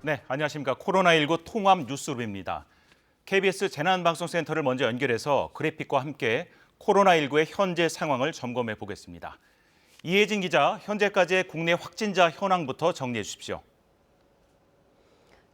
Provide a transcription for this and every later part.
네, 안녕하십니까. 코로나19 통합 뉴스룸입니다. KBS 재난방송센터를 먼저 연결해서 그래픽과 함께 코로나19의 현재 상황을 점검해 보겠습니다. 이혜진 기자, 현재까지의 국내 확진자 현황부터 정리해 주십시오.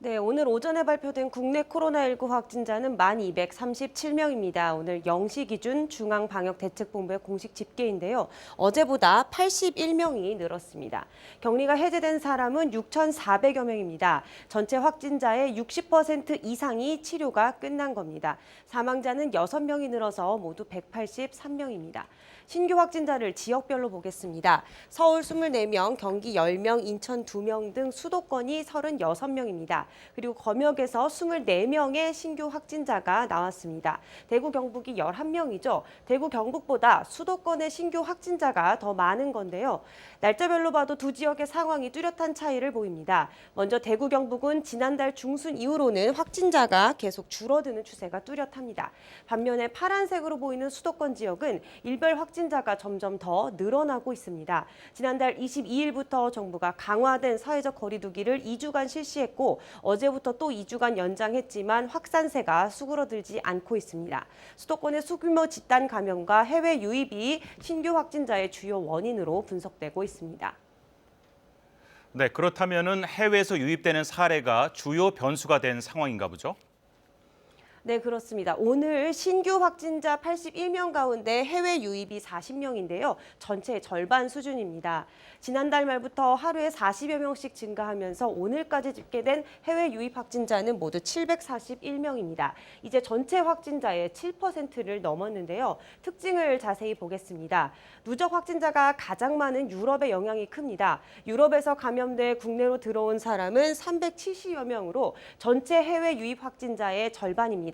네, 오늘 오전에 발표된 국내 코로나19 확진자는 1,237명입니다. 오늘 0시 기준 중앙방역대책본부의 공식 집계인데요. 어제보다 81명이 늘었습니다. 격리가 해제된 사람은 6,400여 명입니다. 전체 확진자의 60% 이상이 치료가 끝난 겁니다. 사망자는 6명이 늘어서 모두 183명입니다. 신규 확진자를 지역별로 보겠습니다. 서울 24명, 경기 10명, 인천 2명 등 수도권이 36명입니다. 그리고 검역에서 24명의 신규 확진자가 나왔습니다. 대구, 경북이 11명이죠. 대구, 경북보다 수도권의 신규 확진자가 더 많은 건데요. 날짜별로 봐도 두 지역의 상황이 뚜렷한 차이를 보입니다. 먼저 대구, 경북은 지난달 중순 이후로는 확진자가 계속 줄어드는 추세가 뚜렷합니다. 반면에 파란색으로 보이는 수도권 지역은 일별 확진자가 점점 더 늘어나고 있습니다. 지난달 22일부터 정부가 강화된 사회적 거리 두기를 2주간 실시했고 어제부터 또 2주간 연장했지만 확산세가 수그러들지 않고 있습니다. 수도권의 소규모 집단 감염과 해외 유입이 신규 확진자의 주요 원인으로 분석되고 있습니다. 네, 그렇다면은 해외에서 유입되는 사례가 주요 변수가 된 상황인가 보죠? 네, 그렇습니다. 오늘 신규 확진자 81명 가운데 해외 유입이 40명인데요. 전체의 절반 수준입니다. 지난달 말부터 하루에 40여 명씩 증가하면서 오늘까지 집계된 해외 유입 확진자는 모두 741명입니다. 이제 전체 확진자의 7%를 넘었는데요. 특징을 자세히 보겠습니다. 누적 확진자가 가장 많은 유럽의 영향이 큽니다. 유럽에서 감염돼 국내로 들어온 사람은 370여 명으로 전체 해외 유입 확진자의 절반입니다.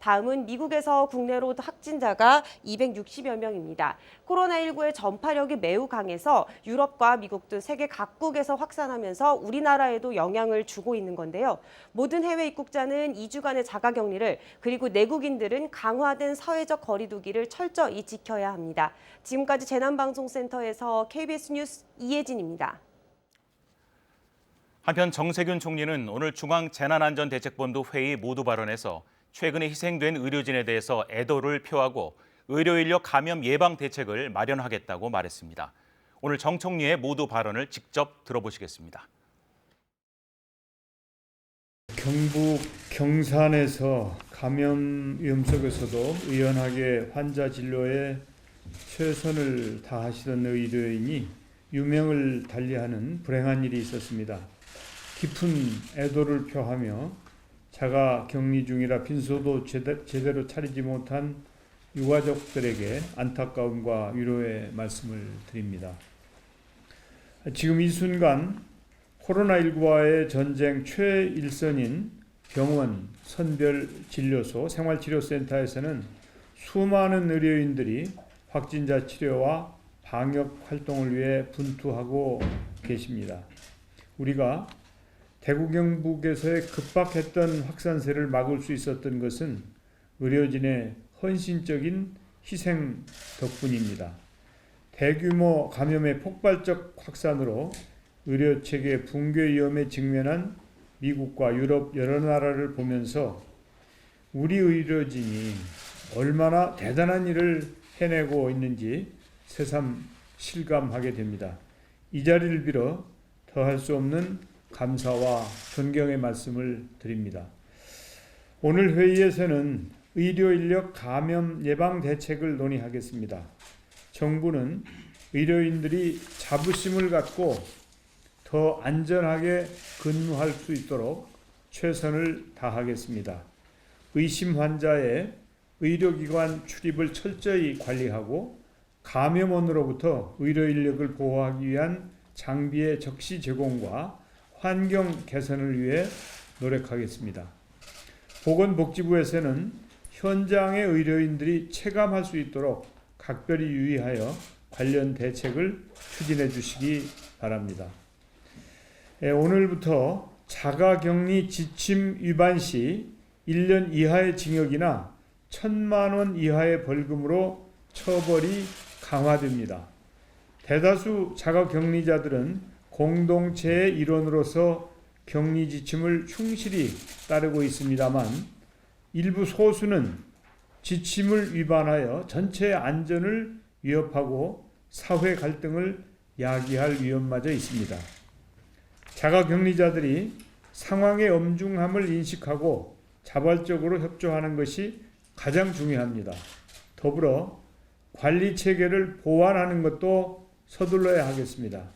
다음은 미국에서 국내로 확진자가 260여 명입니다. 코로나19의 전파력이 매우 강해서 유럽과 미국 등 세계 각국에서 확산하면서 우리나라에도 영향을 주고 있는 건데요. 모든 해외 입국자는 2주간의 자가격리를 그리고 내국인들은 강화된 사회적 거리 두기를 철저히 지켜야 합니다. 지금까지 재난방송센터에서 KBS 뉴스 이혜진입니다. 한편 정세균 총리는 오늘 중앙재난안전대책본부 회의 모두 발언에서 최근에 희생된 의료진에 대해서 애도를 표하고 의료인력 감염 예방 대책을 마련하겠다고 말했습니다. 오늘 정 총리의 모두 발언을 직접 들어보시겠습니다. 경북 경산에서 감염 위험 속에서도 의연하게 환자 진료에 최선을 다하시던 의료인이 유명을 달리하는 불행한 일이 있었습니다. 깊은 애도를 표하며 자가 격리 중이라 빈소도 제대로 차리지 못한 유가족들에게 안타까움과 위로의 말씀을 드립니다. 지금 이 순간 코로나19와의 전쟁 최일선인 병원, 선별진료소, 생활치료센터에서는 수많은 의료인들이 확진자 치료와 방역 활동을 위해 분투하고 계십니다. 우리가 대구 경북에서의 급박했던 확산세를 막을 수 있었던 것은 의료진의 헌신적인 희생 덕분입니다. 대규모 감염의 폭발적 확산으로 의료체계 붕괴 위험에 직면한 미국과 유럽 여러 나라를 보면서 우리 의료진이 얼마나 대단한 일을 해내고 있는지 새삼 실감하게 됩니다. 이 자리를 빌어 더할 수 없는 감사와 존경의 말씀을 드립니다. 오늘 회의에서는 의료인력 감염 예방 대책을 논의하겠습니다. 정부는 의료인들이 자부심을 갖고 더 안전하게 근무할 수 있도록 최선을 다하겠습니다. 의심 환자의 의료기관 출입을 철저히 관리하고 감염원으로부터 의료인력을 보호하기 위한 장비의 적시 제공과 환경 개선을 위해 노력하겠습니다. 보건복지부에서는 현장의 의료인들이 체감할 수 있도록 각별히 유의하여 관련 대책을 추진해 주시기 바랍니다. 오늘부터 자가격리 지침 위반 시 1년 이하의 징역이나 1,000만 원 이하의 벌금으로 처벌이 강화됩니다. 대다수 자가격리자들은 공동체의 일원으로서 격리 지침을 충실히 따르고 있습니다만 일부 소수는 지침을 위반하여 전체 안전을 위협하고 사회 갈등을 야기할 위험마저 있습니다. 자가격리자들이 상황의 엄중함을 인식하고 자발적으로 협조하는 것이 가장 중요합니다. 더불어 관리 체계를 보완하는 것도 서둘러야 하겠습니다.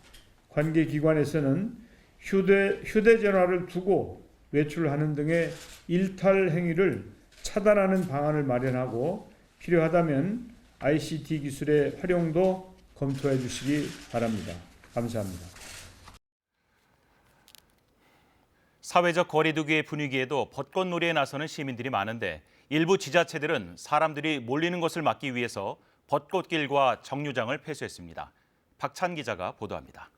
관계기관에서는 휴대전화를 두고 외출하는 등의 일탈 행위를 차단하는 방안을 마련하고 필요하다면 ICT 기술의 활용도 검토해 주시기 바랍니다. 감사합니다. 사회적 거리두기의 분위기에도 벚꽃놀이에 나서는 시민들이 많은데 일부 지자체들은 사람들이 몰리는 것을 막기 위해서 벚꽃길과 정류장을 폐쇄했습니다. 박찬 기자가 보도합니다.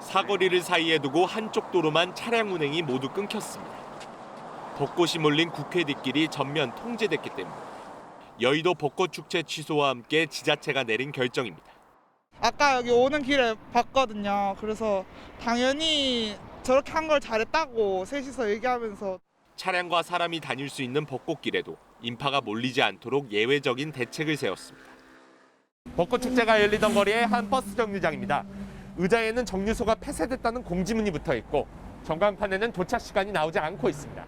사거리를 사이에 두고 한쪽 도로만 차량 운행이 모두 끊겼습니다. 벚꽃이 몰린 국회 뒷길이 전면 통제됐기 때문에 여의도 벚꽃축제 취소와 함께 지자체가 내린 결정입니다. 아까 여기 오는 길에 봤거든요. 그래서 당연히 저렇게 한 걸 잘했다고 셋이서 얘기하면서. 차량과 사람이 다닐 수 있는 벚꽃길에도 인파가 몰리지 않도록 예외적인 대책을 세웠습니다. 벚꽃축제가 열리던 거리의 한 버스 정류장입니다. 의자에는 정류소가 폐쇄됐다는 공지문이 붙어 있고 전광판에는 도착 시간이 나오지 않고 있습니다.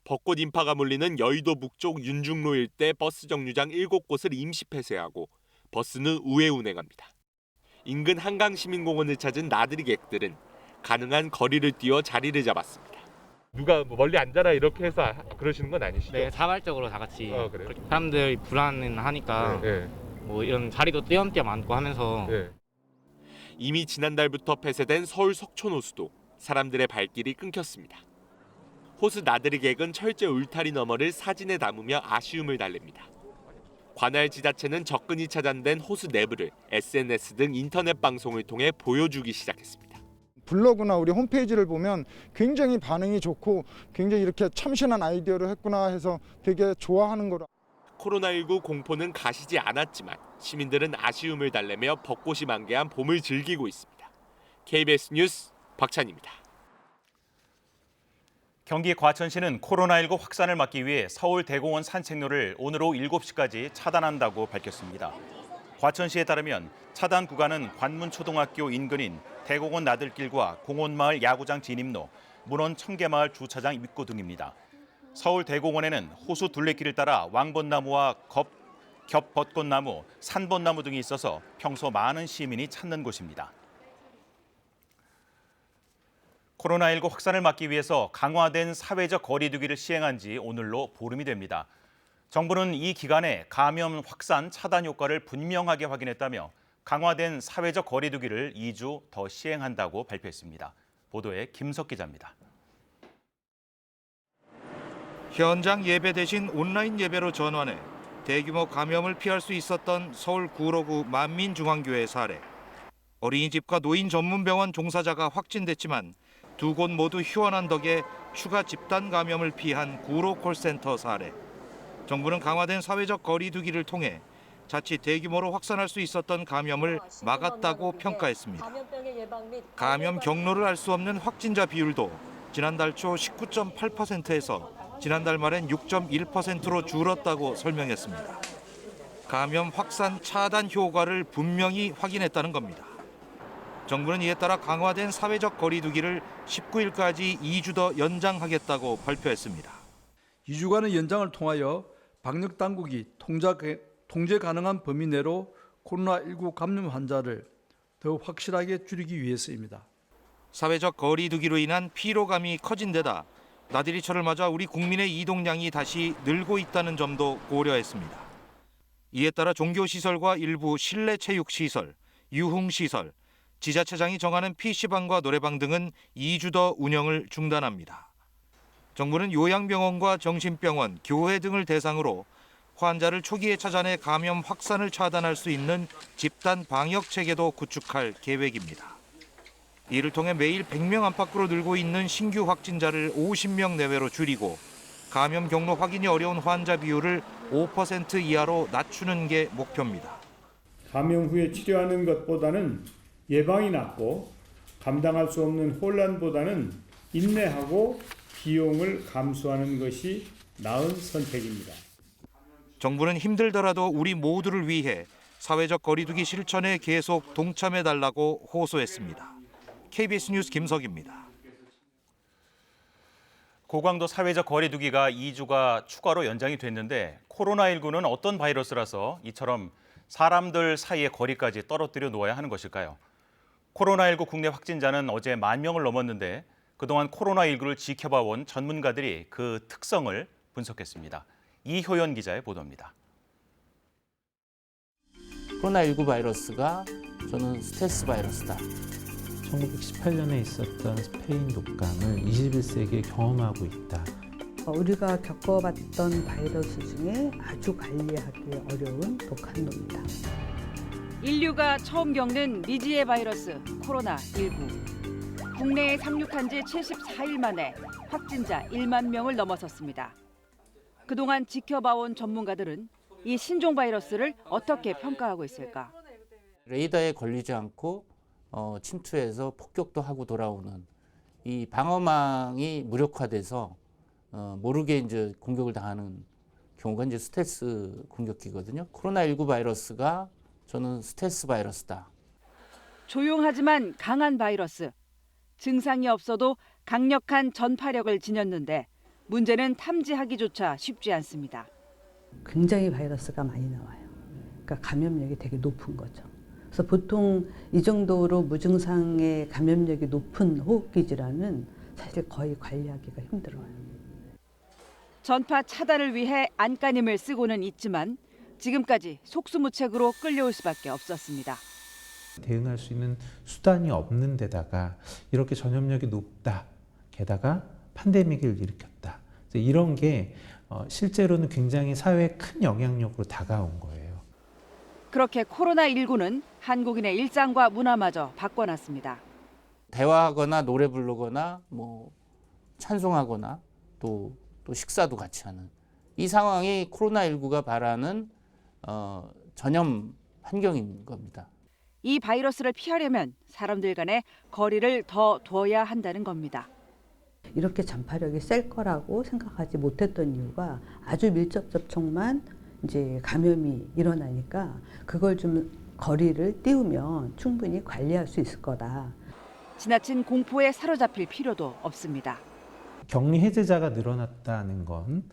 벚꽃 인파가 몰리는 여의도 북쪽 윤중로 일대 버스 정류장 7곳을 임시 폐쇄하고 버스는 우회 운행합니다. 인근 한강시민공원을 찾은 나들이객들은 가능한 거리를 뛰어 자리를 잡았습니다. 누가 멀리 앉아라 이렇게 해서 그러시는 건 아니시죠? 네, 자발적으로 다 같이. 그래요? 사람들이 불안하니까 뭐 이런 자리도 띄엄띄엄 앉고 하면서. 이미 지난달부터 폐쇄된 서울 석촌호수도 사람들의 발길이 끊겼습니다. 호수 나들이객은 철제 울타리 너머를 사진에 담으며 아쉬움을 달랩니다. 관할 지자체는 접근이 차단된 호수 내부를 SNS 등 인터넷 방송을 통해 보여주기 시작했습니다. 블로그나 우리 홈페이지를 보면 굉장히 반응이 좋고 굉장히 이렇게 참신한 아이디어를 했구나 해서 되게 좋아하는 거라. 코로나19 공포는 가시지 않았지만 시민들은 아쉬움을 달래며 벚꽃이 만개한 봄을 즐기고 있습니다. KBS 뉴스 박찬입니다. 경기 과천시는 코로나19 확산을 막기 위해 서울 대공원 산책로를 오늘 오후 7시까지 차단한다고 밝혔습니다. 과천시에 따르면 차단 구간은 관문초등학교 인근인 대공원 나들길과 공원마을 야구장 진입로, 문원 청계마을 주차장 입구 등입니다. 서울 대공원에는 호수 둘레길을 따라 왕벚나무와 겹벚꽃나무, 산벚나무 등이 있어서 평소 많은 시민이 찾는 곳입니다. 코로나19 확산을 막기 위해서 강화된 사회적 거리두기를 시행한 지 오늘로 보름이 됩니다. 정부는 이 기간에 감염 확산 차단 효과를 분명하게 확인했다며 강화된 사회적 거리두기를 2주 더 시행한다고 발표했습니다. 보도에 김석 기자입니다. 현장 예배 대신 온라인 예배로 전환해 대규모 감염을 피할 수 있었던 서울 구로구 만민중앙교회 사례. 어린이집과 노인 전문병원 종사자가 확진됐지만 두 곳 모두 휴원한 덕에 추가 집단 감염을 피한 구로 콜센터 사례. 정부는 강화된 사회적 거리두기를 통해 자칫 대규모로 확산할 수 있었던 감염을 막았다고 평가했습니다. 감염 경로를 알 수 없는 확진자 비율도 지난달 초 19.8%에서 지난달 말엔 6.1%로 줄었다고 설명했습니다. 감염 확산 차단 효과를 분명히 확인했다는 겁니다. 정부는 이에 따라 강화된 사회적 거리두기를 19일까지 2주 더 연장하겠다고 발표했습니다. 2주간의 연장을 통하여 방역당국이 통제 가능한 범위 내로 코로나19 감염 환자를 더욱 확실하게 줄이기 위해서입니다. 사회적 거리두기로 인한 피로감이 커진 데다 나들이철을 맞아 우리 국민의 이동량이 다시 늘고 있다는 점도 고려했습니다. 이에 따라 종교시설과 일부 실내 체육시설, 유흥시설, 지자체장이 정하는 PC방과 노래방 등은 2주 더 운영을 중단합니다. 정부는 요양병원과 정신병원, 교회 등을 대상으로 환자를 초기에 찾아내 감염 확산을 차단할 수 있는 집단 방역 체계도 구축할 계획입니다. 이를 통해 매일 100명 안팎으로 늘고 있는 신규 확진자를 50명 내외로 줄이고 감염 경로 확인이 어려운 환자 비율을 5% 이하로 낮추는 게 목표입니다. 감염 후에 치료하는 것보다는 예방이 낫고 감당할 수 없는 혼란보다는 인내하고 비용을 감수하는 것이 나은 선택입니다. 정부는 힘들더라도 우리 모두를 위해 사회적 거리두기 실천에 계속 동참해달라고 호소했습니다. KBS 뉴스 김석입니다. 고강도 사회적 거리두기가 2주가 추가로 연장이 됐는데 코로나19는 어떤 바이러스라서 이처럼 사람들 사이의 거리까지 떨어뜨려 놓아야 하는 것일까요? 코로나19 국내 확진자는 어제 10,000명을 넘었는데 그동안 코로나19를 지켜봐온 전문가들이 그 특성을 분석했습니다. 이효연 기자의 보도입니다. 코로나19 바이러스가 저는 스텔스 바이러스다. 1918년에 있었던 스페인 독감을 21세기에 경험하고 있다. 우리가 겪어봤던 바이러스 중에 아주 관리하기 어려운 독한노입니다. 인류가 처음 겪는 미지의 바이러스 코로나19. 국내에 상륙한 지 74일 만에 확진자 1만 명을 넘어섰습니다. 그동안 지켜봐온 전문가들은 이 신종 바이러스를 어떻게 평가하고 있을까? 레이더에 걸리지 않고 침투해서 폭격도 하고 돌아오는 이 방어망이 무력화돼서 모르게 이제 공격을 당하는 경우가 이제 스텔스 공격기거든요. 코로나19 바이러스가 저는 스텔스 바이러스다. 조용하지만 강한 바이러스. 증상이 없어도 강력한 전파력을 지녔는데 문제는 탐지하기조차 쉽지 않습니다. 굉장히 바이러스가 많이 나와요. 그러니까 감염력이 되게 높은 거죠. 그래서 보통 이 정도로 무증상의 감염력이 높은 호흡기 질환은 사실 거의 관리하기가 힘들어요. 전파 차단을 위해 안간힘을 쓰고는 있지만 지금까지 속수무책으로 끌려올 수밖에 없었습니다. 대응할 수 있는 수단이 없는 데다가 이렇게 전염력이 높다. 게다가 팬데믹을 일으켰다. 이런 게 실제로는 굉장히 사회에 큰 영향력으로 다가온 거예요. 그렇게 코로나19는 한국인의 일상과 문화마저 바꿔놨습니다. 대화하거나 노래 부르거나 뭐 찬송하거나 또 식사도 같이 하는 이 상황이 코로나19가 바라는 전염 환경인 겁니다. 이 바이러스를 피하려면 사람들 간의 거리를 더 둬야 한다는 겁니다. 이렇게 전파력이 셀 거라고 생각하지 못했던 이유가 아주 밀접 접촉만 이제 감염이 일어나니까 그걸 좀 거리를 띄우면 충분히 관리할 수 있을 거다. 지나친 공포에 사로잡힐 필요도 없습니다. 격리 해제자가 늘어났다는 건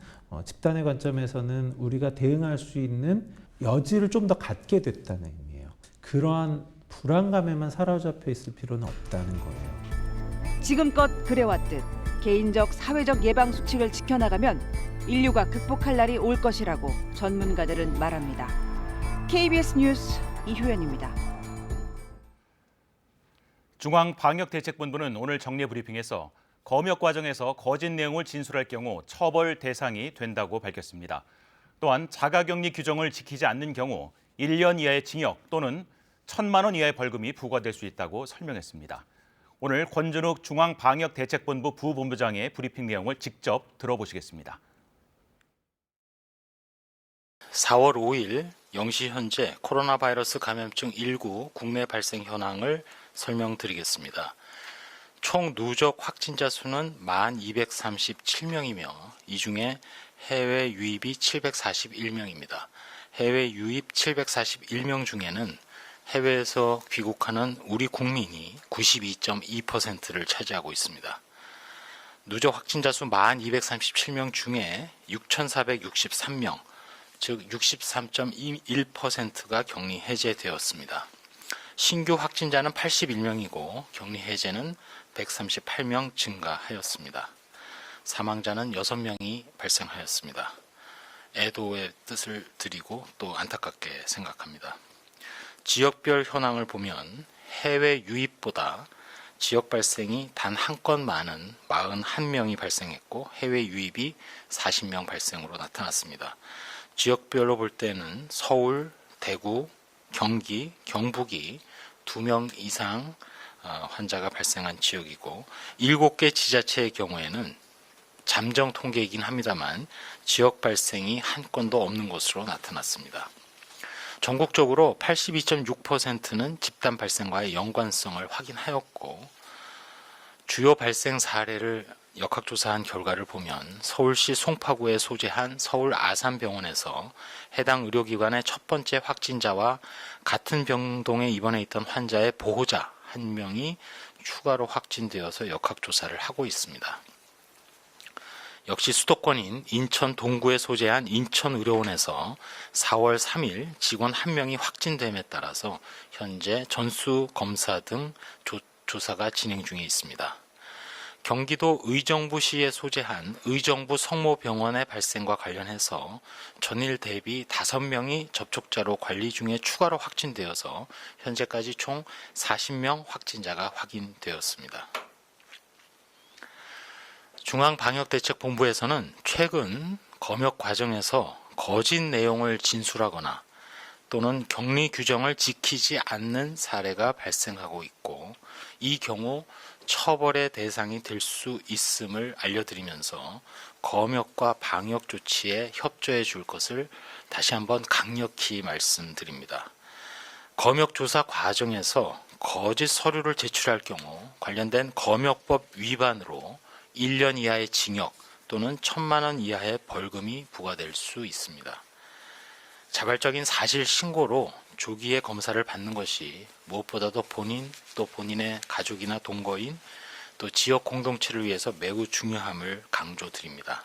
집단의 관점에서는 우리가 대응할 수 있는 여지를 좀 더 갖게 됐다는 의미예요. 그러한 불안감에만 사로잡혀 있을 필요는 없다는 거예요. 지금껏 그래왔듯 개인적, 사회적 예방 수칙을 지켜나가면 인류가 극복할 날이 올 것이라고 전문가들은 말합니다. KBS 뉴스 이효연입니다. 중앙방역대책본부는 오늘 정례 브리핑에서 검역 과정에서 거짓 내용을 진술할 경우 처벌 대상이 된다고 밝혔습니다. 또한 자가격리 규정을 지키지 않는 경우 1년 이하의 징역 또는 1,000만 원 이하의 벌금이 부과될 수 있다고 설명했습니다. 오늘 권준욱 중앙방역대책본부 부본부장의 브리핑 내용을 직접 들어보시겠습니다. 4월 5일 0시 현재 코로나 바이러스 감염증 19 국내 발생 현황을 설명드리겠습니다. 총 누적 확진자 수는 1,237명이며 이 중에 해외 유입이 741명입니다. 해외 유입 741명 중에는 해외에서 귀국하는 우리 국민이 92.2%를 차지하고 있습니다. 누적 확진자 수 1,237명 중에 6,463명, 즉 63.21%가 격리 해제되었습니다. 신규 확진자는 81명이고 격리 해제는 138명 증가하였습니다. 사망자는 6명이 발생하였습니다. 애도의 뜻을 드리고 또 안타깝게 생각합니다. 지역별 현황을 보면 해외 유입보다 지역 발생이 단 한 건 많은 41명이 발생했고 해외 유입이 40명 발생으로 나타났습니다. 지역별로 볼 때는 서울, 대구, 경기, 경북이 2명 이상 환자가 발생한 지역이고 7개 지자체의 경우에는 잠정 통계이긴 합니다만 지역 발생이 한 건도 없는 것으로 나타났습니다. 전국적으로 82.6%는 집단 발생과의 연관성을 확인하였고 주요 발생 사례를 역학조사한 결과를 보면 서울시 송파구에 소재한 서울 아산병원에서 해당 의료기관의 첫 번째 확진자와 같은 병동에 입원해 있던 환자의 보호자 1명이 추가로 확진되어서 역학조사를 하고 있습니다. 역시 수도권인 인천 동구에 소재한 인천의료원에서 4월 3일 직원 1명이 확진됨에 따라서 현재 전수 검사 등 조사가 진행 중에 있습니다. 경기도 의정부시에 소재한 의정부 성모병원의 발생과 관련해서 전일 대비 5명이 접촉자로 관리 중에 추가로 확진되어서 현재까지 총 40명 확진자가 확인되었습니다. 중앙방역대책본부에서는 최근 검역 과정에서 거짓 내용을 진술하거나 또는 격리 규정을 지키지 않는 사례가 발생하고 있고 이 경우 처벌의 대상이 될 수 있음을 알려드리면서 검역과 방역 조치에 협조해 줄 것을 다시 한번 강력히 말씀드립니다. 검역 조사 과정에서 거짓 서류를 제출할 경우 관련된 검역법 위반으로 1년 이하의 징역 또는 1,000만 원 이하의 벌금이 부과될 수 있습니다. 자발적인 사실 신고로 조기에 검사를 받는 것이 무엇보다도 본인 또 본인의 가족이나 동거인 또 지역 공동체를 위해서 매우 중요함을 강조드립니다.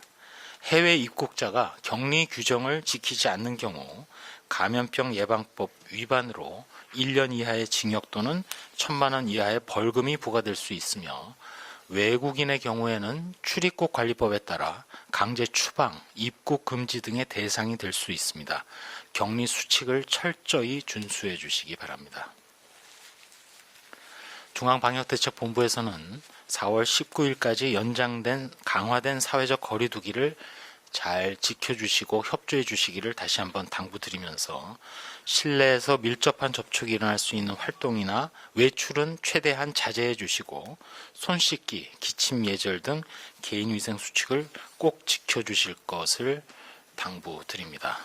해외 입국자가 격리 규정을 지키지 않는 경우 감염병 예방법 위반으로 1년 이하의 징역 또는 1,000만 원 이하의 벌금이 부과될 수 있으며 외국인의 경우에는 출입국 관리법에 따라 강제 추방, 입국 금지 등의 대상이 될 수 있습니다. 격리 수칙을 철저히 준수해 주시기 바랍니다. 중앙방역대책본부에서는 4월 19일까지 연장된 강화된 사회적 거리 두기를 잘 지켜주시고 협조해 주시기를 다시 한번 당부드리면서 실내에서 밀접한 접촉이 일어날 수 있는 활동이나 외출은 최대한 자제해 주시고 손 씻기, 기침 예절 등 개인위생 수칙을 꼭 지켜주실 것을 당부드립니다.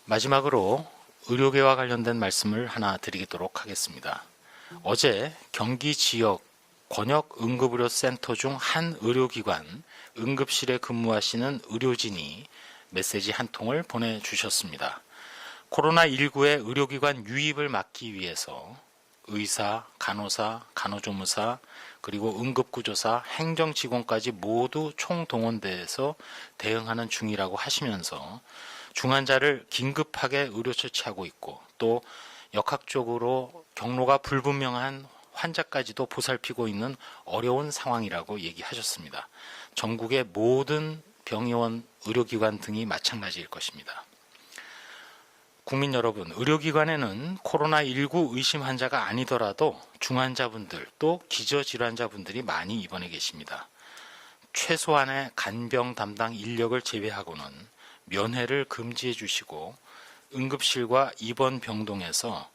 마지막으로 의료계와 관련된 말씀을 하나 드리도록 하겠습니다. 어제 경기 지역 권역 응급의료센터 중 한 의료기관 응급실에 근무하시는 의료진이 메시지 한 통을 보내주셨습니다. 코로나19의 의료기관 유입을 막기 위해서 의사, 간호사, 간호조무사, 그리고 응급구조사, 행정직원까지 모두 총동원돼서 대응하는 중이라고 하시면서 중환자를 긴급하게 의료처치하고 있고 또 역학적으로 경로가 불분명한 환자까지도 보살피고 있는 어려운 상황이라고 얘기하셨습니다. 전국의 모든 병의원, 의료기관 등이 마찬가지일 것입니다. 국민 여러분, 의료기관에는 코로나19 의심 환자가 아니더라도 중환자분들 또 기저질환자분들이 많이 입원해 계십니다. 최소한의 간병 담당 인력을 제외하고는 면회를 금지해 주시고 응급실과 입원 병동에서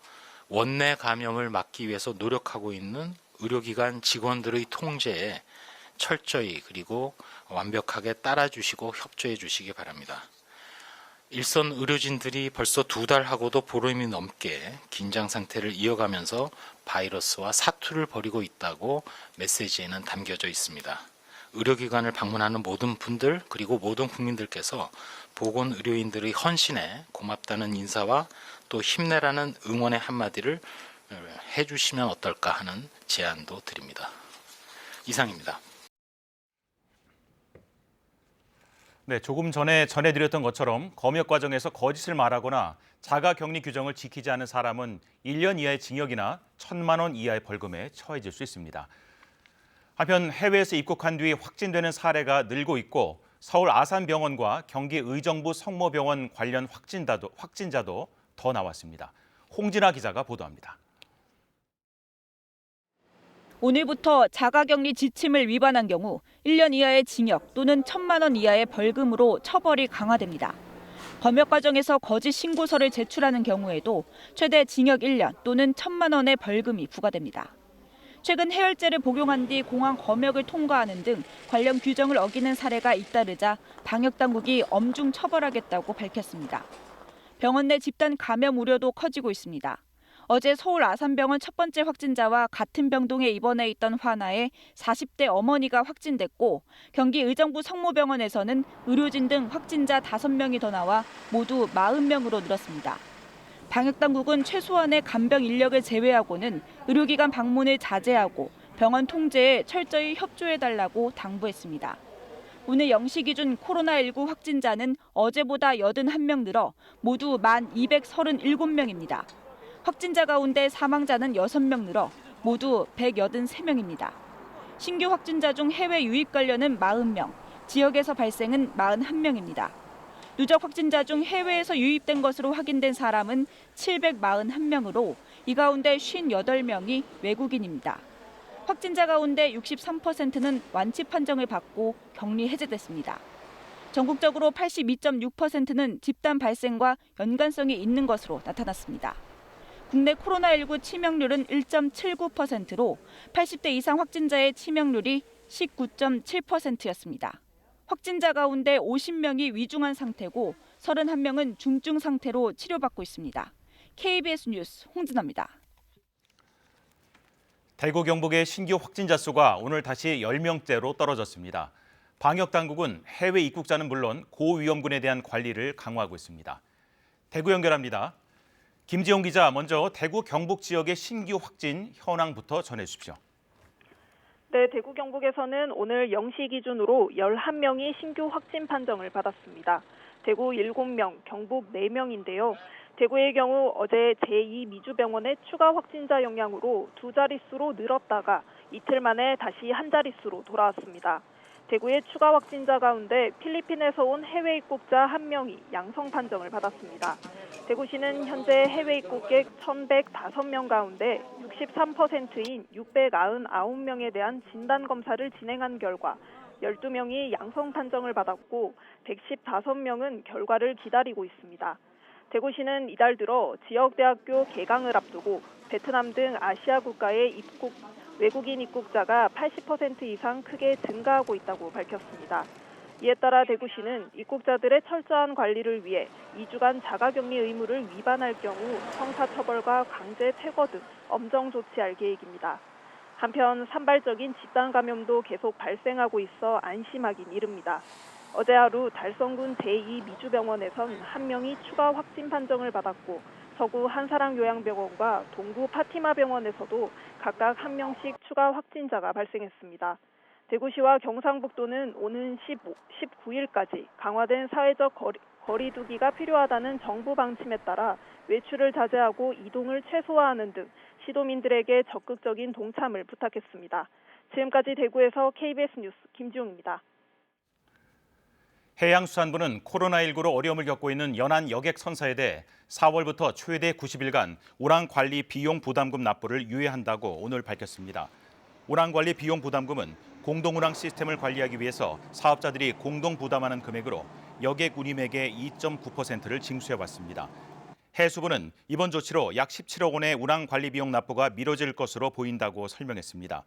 원내 감염을 막기 위해서 노력하고 있는 의료기관 직원들의 통제에 철저히 그리고 완벽하게 따라주시고 협조해 주시기 바랍니다. 일선 의료진들이 벌써 2달하고도 보름이 넘게 긴장 상태를 이어가면서 바이러스와 사투를 벌이고 있다고 메시지에는 담겨져 있습니다. 의료기관을 방문하는 모든 분들 그리고 모든 국민들께서 보건의료인들의 헌신에 고맙다는 인사와 또 힘내라는 응원의 한마디를 해주시면 어떨까 하는 제안도 드립니다. 이상입니다. 네, 조금 전에 전해드렸던 것처럼 검역 과정에서 거짓을 말하거나 자가격리 규정을 지키지 않은 사람은 1년 이하의 징역이나 1,000만 원 이하의 벌금에 처해질 수 있습니다. 한편 해외에서 입국한 뒤 확진되는 사례가 늘고 있고 서울 아산병원과 경기 의정부 성모병원 관련 확진자도 더 나왔습니다. 홍진아 기자가 보도합니다. 오늘부터 자가격리 지침을 위반한 경우 1년 이하의 징역 또는 1,000만 원 이하의 벌금으로 처벌이 강화됩니다. 검역 과정에서 거짓 신고서를 제출하는 경우에도 최대 징역 1년 또는 1,000만 원의 벌금이 부과됩니다. 최근 해열제를 복용한 뒤 공항 검역을 통과하는 등 관련 규정을 어기는 사례가 잇따르자 방역당국이 엄중 처벌하겠다고 밝혔습니다. 병원 내 집단 감염 우려도 커지고 있습니다. 어제 서울 아산병원 첫 번째 확진자와 같은 병동에 입원해 있던 환아의 40대 어머니가 확진됐고 경기 의정부 성모병원에서는 의료진 등 확진자 5명이 더 나와 모두 40명으로 늘었습니다. 방역당국은 최소한의 간병 인력을 제외하고는 의료기관 방문을 자제하고 병원 통제에 철저히 협조해달라고 당부했습니다. 오늘 0시 기준 코로나19 확진자는 어제보다 81명 늘어 모두 1,237명입니다. 확진자 가운데 사망자는 6명 늘어 모두 183명입니다. 신규 확진자 중 해외 유입 관련은 40명, 지역에서 발생은 41명입니다. 누적 확진자 중 해외에서 유입된 것으로 확인된 사람은 741명으로 이 가운데 58명이 외국인입니다. 확진자 가운데 63%는 완치 판정을 받고 격리 해제됐습니다. 전국적으로 82.6%는 집단 발생과 연관성이 있는 것으로 나타났습니다. 국내 코로나19 치명률은 1.79%로 80대 이상 확진자의 치명률이 19.7%였습니다. 확진자 가운데 50명이 위중한 상태고 31명은 중증 상태로 치료받고 있습니다. KBS 뉴스 홍진아입니다. 대구 경북의 신규 확진자 수가 오늘 다시 10명대로 떨어졌습니다. 방역당국은 해외 입국자는 물론 고위험군에 대한 관리를 강화하고 있습니다. 대구 연결합니다. 김지용 기자, 먼저 대구 경북 지역의 신규 확진 현황부터 전해주십시오. 네, 대구 경북에서는 오늘 0시 기준으로 11명이 신규 확진 판정을 받았습니다. 대구 7명, 경북 4명인데요. 대구의 경우 어제 제2미주병원의 추가 확진자 영향으로 2자릿수로 늘었다가 이틀 만에 다시 한 자릿수로 돌아왔습니다. 대구의 추가 확진자 가운데 필리핀에서 온 해외 입국자 1명이 양성 판정을 받았습니다. 대구시는 현재 해외 입국객 1,105명 가운데 63%인 699명에 대한 진단검사를 진행한 결과 12명이 양성 판정을 받았고 115명은 결과를 기다리고 있습니다. 대구시는 이달 들어 지역대학교 개강을 앞두고 베트남 등 아시아 국가의 외국인 입국자가 80% 이상 크게 증가하고 있다고 밝혔습니다. 이에 따라 대구시는 입국자들의 철저한 관리를 위해 2주간 자가격리 의무를 위반할 경우 형사처벌과 강제 퇴거 등 엄정 조치할 계획입니다. 한편 산발적인 집단 감염도 계속 발생하고 있어 안심하긴 이릅니다. 어제 하루 달성군 제2미주병원에선 1명이 추가 확진 판정을 받았고 서구 한사랑요양병원과 동구 파티마병원에서도 각각 1명씩 추가 확진자가 발생했습니다. 대구시와 경상북도는 오는 19일까지 강화된 사회적 거리 두기가 필요하다는 정부 방침에 따라 외출을 자제하고 이동을 최소화하는 등 시도민들에게 적극적인 동참을 부탁했습니다. 지금까지 대구에서 KBS 뉴스 김지용입니다. 해양수산부는 코로나19로 어려움을 겪고 있는 연안 여객 선사에 대해 4월부터 최대 90일간 우량관리 비용 부담금 납부를 유예한다고 오늘 밝혔습니다. 우량관리 비용 부담금은 공동운항 시스템을 관리하기 위해서 사업자들이 공동 부담하는 금액으로 여객 운임액의 2.9%를 징수해왔습니다. 해수부는 이번 조치로 약 17억 원의 운항관리 비용 납부가 미뤄질 것으로 보인다고 설명했습니다.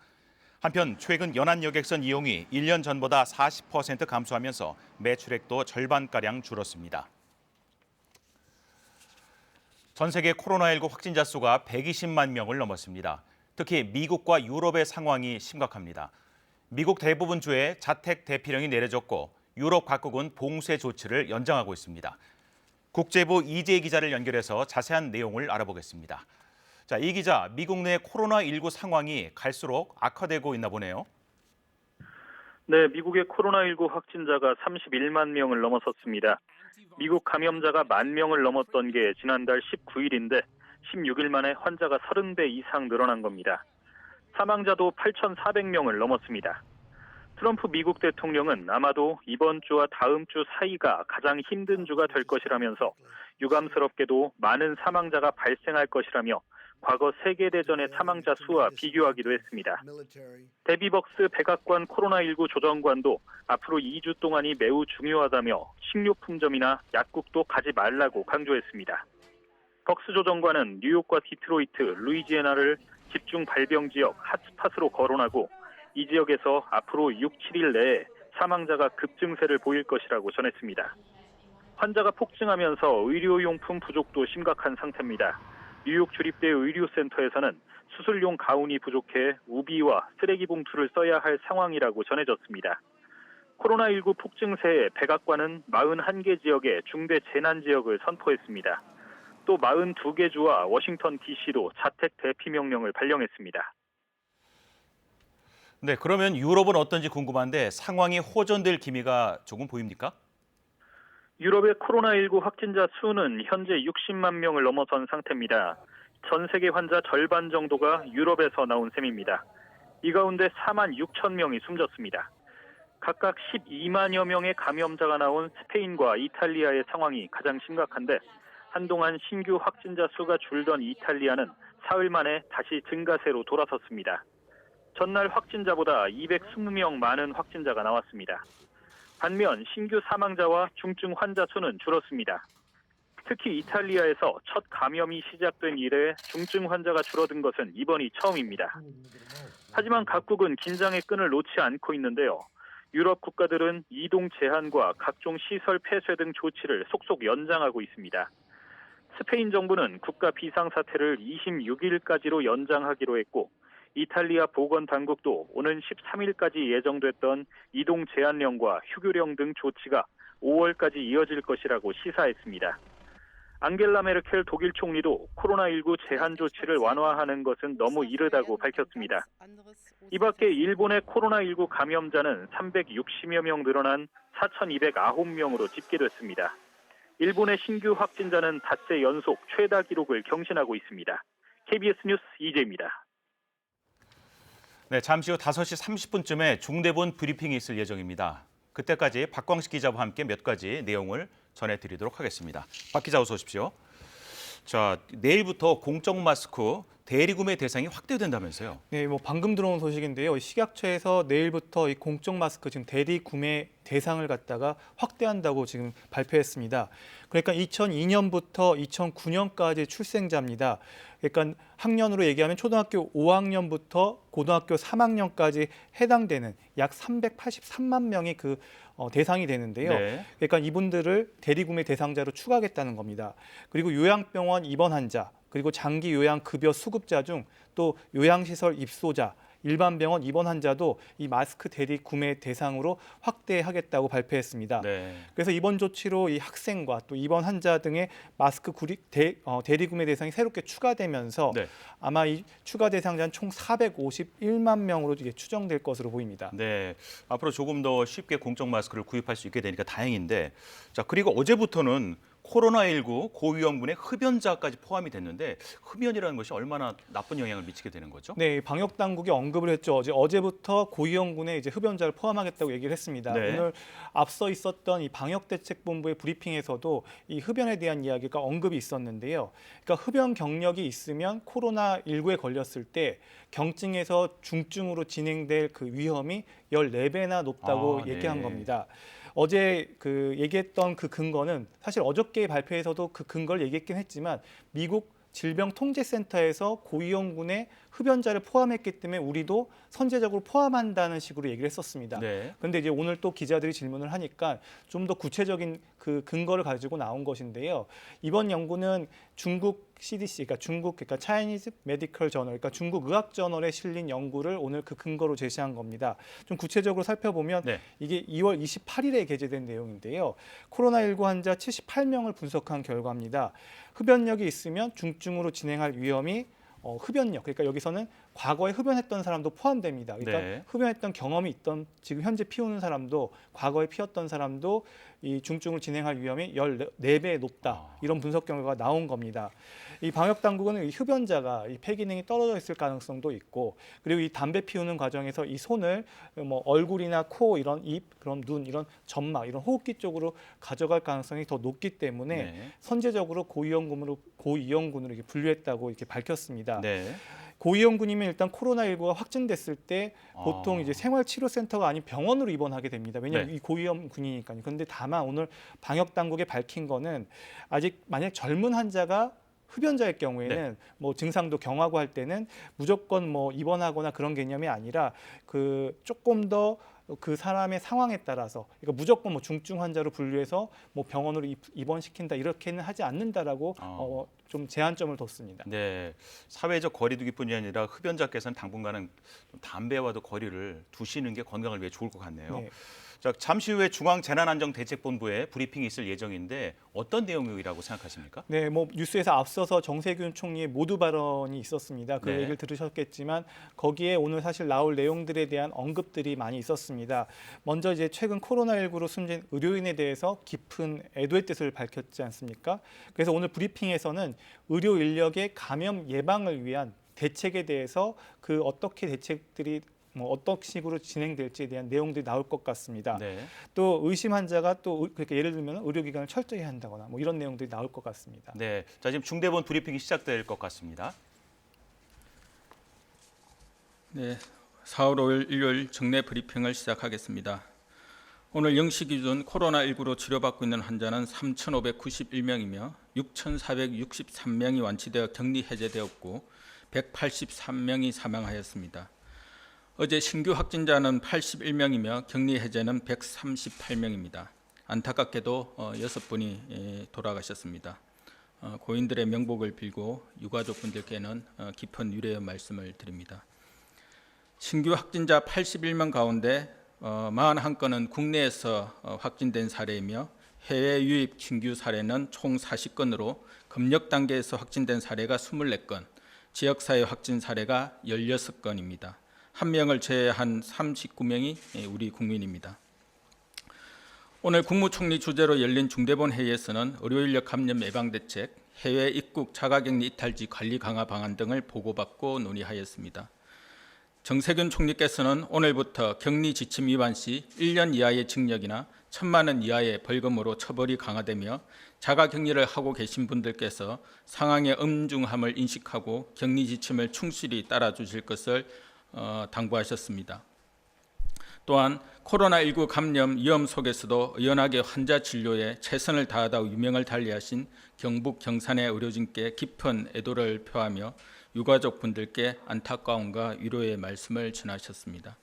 한편 최근 연안 여객선 이용이 1년 전보다 40% 감소하면서 매출액도 절반가량 줄었습니다. 전 세계 코로나19 확진자 수가 120만 명을 넘었습니다. 특히 미국과 유럽의 상황이 심각합니다. 미국 대부분 주에 자택 대피령이 내려졌고 유럽 각국은 봉쇄 조치를 연장하고 있습니다. 국제부 이재희 기자를 연결해서 자세한 내용을 알아보겠습니다. 자, 이 기자, 미국 내 코로나19 상황이 갈수록 악화되고 있나 보네요. 네, 미국의 코로나19 확진자가 31만 명을 넘어섰습니다. 미국 감염자가 10,000명을 넘었던 게 지난달 19일인데 16일 만에 환자가 30배 이상 늘어난 겁니다. 사망자도 8,400명을 넘었습니다. 트럼프 미국 대통령은 아마도 이번 주와 다음 주 사이가 가장 힘든 주가 될 것이라면서 유감스럽게도 많은 사망자가 발생할 것이라며 과거 세계대전의 사망자 수와 비교하기도 했습니다. 데비벅스 백악관 코로나19 조정관도 앞으로 2주 동안이 매우 중요하다며 식료품점이나 약국도 가지 말라고 강조했습니다. 벅스 조정관은 뉴욕과 디트로이트, 루이지애나를 집중 발병 지역 핫스팟으로 거론하고 이 지역에서 앞으로 6, 7일 내에 사망자가 급증세를 보일 것이라고 전했습니다. 환자가 폭증하면서 의료용품 부족도 심각한 상태입니다. 뉴욕 주립대 의료센터에서는 수술용 가운이 부족해 우비와 쓰레기 봉투를 써야 할 상황이라고 전해졌습니다. 코로나19 폭증세에 백악관은 41개 지역에 중대 재난 지역을 선포했습니다. 또 42개 주와 워싱턴 DC도 자택 대피 명령을 발령했습니다. 네, 그러면 유럽은 어떤지 궁금한데 상황이 호전될 기미가 조금 보입니까? 유럽의 코로나19 확진자 수는 현재 60만 명을 넘어선 상태입니다. 전 세계 환자 절반 정도가 유럽에서 나온 셈입니다. 이 가운데 4만 6천 명이 숨졌습니다. 각각 12만여 명의 감염자가 나온 스페인과 이탈리아의 상황이 가장 심각한데 한동안 신규 확진자 수가 줄던 이탈리아는 사흘 만에 다시 증가세로 돌아섰습니다. 전날 확진자보다 220명 많은 확진자가 나왔습니다. 반면 신규 사망자와 중증 환자 수는 줄었습니다. 특히 이탈리아에서 첫 감염이 시작된 이래 중증 환자가 줄어든 것은 이번이 처음입니다. 하지만 각국은 긴장의 끈을 놓지 않고 있는데요. 유럽 국가들은 이동 제한과 각종 시설 폐쇄 등 조치를 속속 연장하고 있습니다. 스페인 정부는 국가 비상사태를 26일까지로 연장하기로 했고 이탈리아 보건당국도 오는 13일까지 예정됐던 이동 제한령과 휴교령 등 조치가 5월까지 이어질 것이라고 시사했습니다. 앙겔라 메르켈 독일 총리도 코로나19 제한 조치를 완화하는 것은 너무 이르다고 밝혔습니다. 이 밖에 일본의 코로나19 감염자는 360여 명 늘어난 4,209명으로 집계됐습니다. 일본의 신규 확진자는 닷새 연속 최다 기록을 경신하고 있습니다. KBS 뉴스 이재입니다. 네, 잠시 후 5시 30분쯤에 중대본 브리핑이 있을 예정입니다. 그때까지 박광식 기자와 함께 몇 가지 내용을 전해드리도록 하겠습니다. 박 기자 어서 오십시오. 자, 내일부터 공적 마스크 대리구매 대상이 확대된다면서요? 네, 방금 들어온 소식인데요. 식약처에서 내일부터 이 공적 마스크 지금 대리구매 대상을 갖다가 확대한다고 지금 발표했습니다. 그러니까 2002년부터 2009년까지 출생자입니다. 그러니까 학년으로 얘기하면 초등학교 5학년부터 고등학교 3학년까지 해당되는 약 383만 명이 그 대상이 되는데요. 네. 그러니까 이분들을 대리구매 대상자로 추가하겠다는 겁니다. 그리고 요양병원 입원 환자, 그리고 장기 요양급여 수급자 중 또 요양시설 입소자, 일반 병원 입원 환자도 이 마스크 대리 구매 대상으로 확대하겠다고 발표했습니다. 네. 그래서 이번 조치로 이 학생과 또 입원 환자 등의 마스크 대리 구매 대상이 새롭게 추가되면서 네. 아마 이 추가 대상자는 총 451만 명으로 이게 추정될 것으로 보입니다. 네, 앞으로 조금 더 쉽게 공적 마스크를 구입할 수 있게 되니까 다행인데, 자 그리고 어제부터는 코로나19 고위험군의 흡연자까지 포함이 됐는데 흡연이라는 것이 얼마나 나쁜 영향을 미치게 되는 거죠? 네, 방역 당국이 언급을 했죠. 어제부터 고위험군에 이제 흡연자를 포함하겠다고 얘기를 했습니다. 네. 오늘 앞서 있었던 이 방역대책본부의 브리핑에서도 이 흡연에 대한 이야기가 언급이 있었는데요. 그러니까 흡연 경력이 있으면 코로나19에 걸렸을 때 경증에서 중증으로 진행될 그 위험이 14배나 높다고 얘기한 네. 겁니다. 어제 그 얘기했던 그 근거는 사실 어저께 발표에서도 그 근거를 얘기했긴 했지만 미국 질병통제센터에서 고위험군에 흡연자를 포함했기 때문에 우리도 선제적으로 포함한다는 식으로 얘기를 했었습니다. 네. 그런데 이제 오늘 또 기자들이 질문을 하니까 좀 더 구체적인 그 근거를 가지고 나온 것인데요. 이번 연구는 중국 CDC, 그러니까 Chinese Medical Journal, 그러니까 중국 의학 저널에 실린 연구를 오늘 그 근거로 제시한 겁니다. 좀 구체적으로 살펴보면 네. 이게 2월 28일에 게재된 내용인데요. 코로나19 환자 78명을 분석한 결과입니다. 흡연력이 있으면 중증으로 진행할 위험이 흡연력, 그러니까 여기서는 과거에 흡연했던 사람도 포함됩니다. 그러니까 네. 흡연했던 경험이 있던 지금 현재 피우는 사람도 과거에 피웠던 사람도 이 중증으로 진행할 위험이 14배 높다. 이런 분석 결과가 나온 겁니다. 이 방역 당국은 이 흡연자가 이 폐기능이 떨어져 있을 가능성도 있고, 그리고 이 담배 피우는 과정에서 이 손을 얼굴이나 코, 이런 입, 그럼 눈, 이런 점막, 이런 호흡기 쪽으로 가져갈 가능성이 더 높기 때문에 네. 선제적으로 고위험군으로 이렇게 분류했다고 이렇게 밝혔습니다. 네. 고위험군이면 일단 코로나19가 확진됐을 때 보통 이제 생활치료센터가 아닌 병원으로 입원하게 됩니다. 왜냐하면 네. 이 고위험군이니까요. 그런데 다만 오늘 방역 당국에 밝힌 거는 아직 만약 젊은 환자가 흡연자의 경우에는 뭐 증상도 경하고 할 때는 무조건 뭐 입원하거나 그런 개념이 아니라 그 조금 더 그 사람의 상황에 따라서 그러니까 무조건 뭐 중증 환자로 분류해서 뭐 병원으로 입원시킨다 이렇게는 하지 않는다라고 좀 제한점을 뒀습니다. 네, 사회적 거리두기뿐이 아니라 흡연자께서는 당분간은 담배와도 거리를 두시는 게 건강을 위해 좋을 것 같네요. 네. 자, 잠시 후에 중앙재난안전대책본부에 브리핑이 있을 예정인데 어떤 내용이라고 생각하십니까? 네, 뭐 뉴스에서 앞서서 정세균 총리의 모두 발언이 있었습니다. 그 네. 얘기를 들으셨겠지만 거기에 오늘 사실 나올 내용들에 대한 언급들이 많이 있었습니다. 먼저 이제 최근 코로나19로 숨진 의료인에 대해서 깊은 애도의 뜻을 밝혔지 않습니까? 그래서 오늘 브리핑에서는 의료 인력의 감염 예방을 위한 대책에 대해서 그 어떻게 대책들이 뭐 어떤 식으로 진행될지에 대한 내용들이 나올 것 같습니다. 네. 또 의심 환자가 또 그렇게 예를 들면 의료기관을 철저히 한다거나 뭐 이런 내용들이 나올 것 같습니다. 네, 자 지금 중대본 브리핑이 시작될 것 같습니다. 네, 4월 5일 일요일 정례 브리핑을 시작하겠습니다. 오늘 0시 기준 코로나19로 치료받고 있는 환자는 3,591명이며 6,463명이 완치되어 격리 해제되었고 183명이 사망하였습니다. 어제 신규 확진자는 81명이며 격리 해제는 138명입니다. 안타깝게도 6분이 돌아가셨습니다. 고인들의 명복을 빌고 유가족분들께는 깊은 유례의 말씀을 드립니다. 신규 확진자 81명 가운데 41건은 국내에서 확진된 사례이며 해외 유입 신규 사례는 총 40건으로 검역 단계에서 확진된 사례가 24건, 지역사회 확진 사례가 16건입니다. 한 명을 제외한 39명이 우리 국민입니다. 오늘 국무총리 주재로 열린 중대본 회의에서는 의료인력 감염 예방 대책, 해외 입국 자가격리 이탈지 관리 강화 방안 등을 보고받고 논의하였습니다. 정세균 총리께서는 오늘부터 격리 지침 위반 시 1년 이하의 징역이나 1,000만 원 이하의 벌금으로 처벌이 강화되며 자가격리를 하고 계신 분들께서 상황의 엄중함을 인식하고 격리 지침을 충실히 따라주실 것을 당부하셨습니다. 또한 코로나19 감염 위험 속에서도 의연하게 환자 진료에 최선을 다하다 유명을 달리하신 경북 경산의 의료진께 깊은 애도를 표하며 유가족 분들께 안타까움과 위로의 말씀을 전하셨습니다.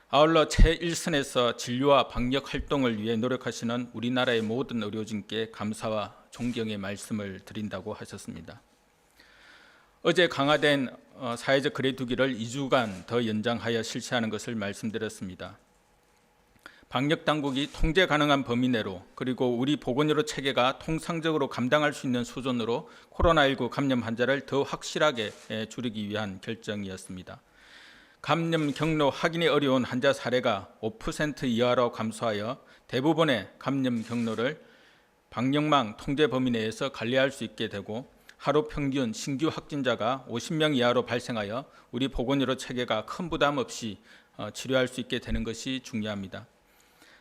아울러 최일선에서 진료와 방역 활동을 위해 노력하시는 우리나라의 모든 의료진께 감사와 존경의 말씀을 드린다고 하셨습니다. 어제 강화된 사회적 거리두기를 2주간 더 연장하여 실시하는 것을 말씀드렸습니다. 방역 당국이 통제 가능한 범위 내로 그리고 우리 보건의료 체계가 통상적으로 감당할 수 있는 수준으로 코로나19 감염 환자를 더 확실하게 줄이기 위한 결정이었습니다. 감염 경로 확인이 어려운 환자 사례가 5% 이하로 감소하여 대부분의 감염 경로를 방역망 통제 범위 내에서 관리할 수 있게 되고 하루 평균 신규 확진자가 50명 이하로 발생하여 우리 보건의료 체계가 큰 부담 없이 치료할 수 있게 되는 것이 중요합니다.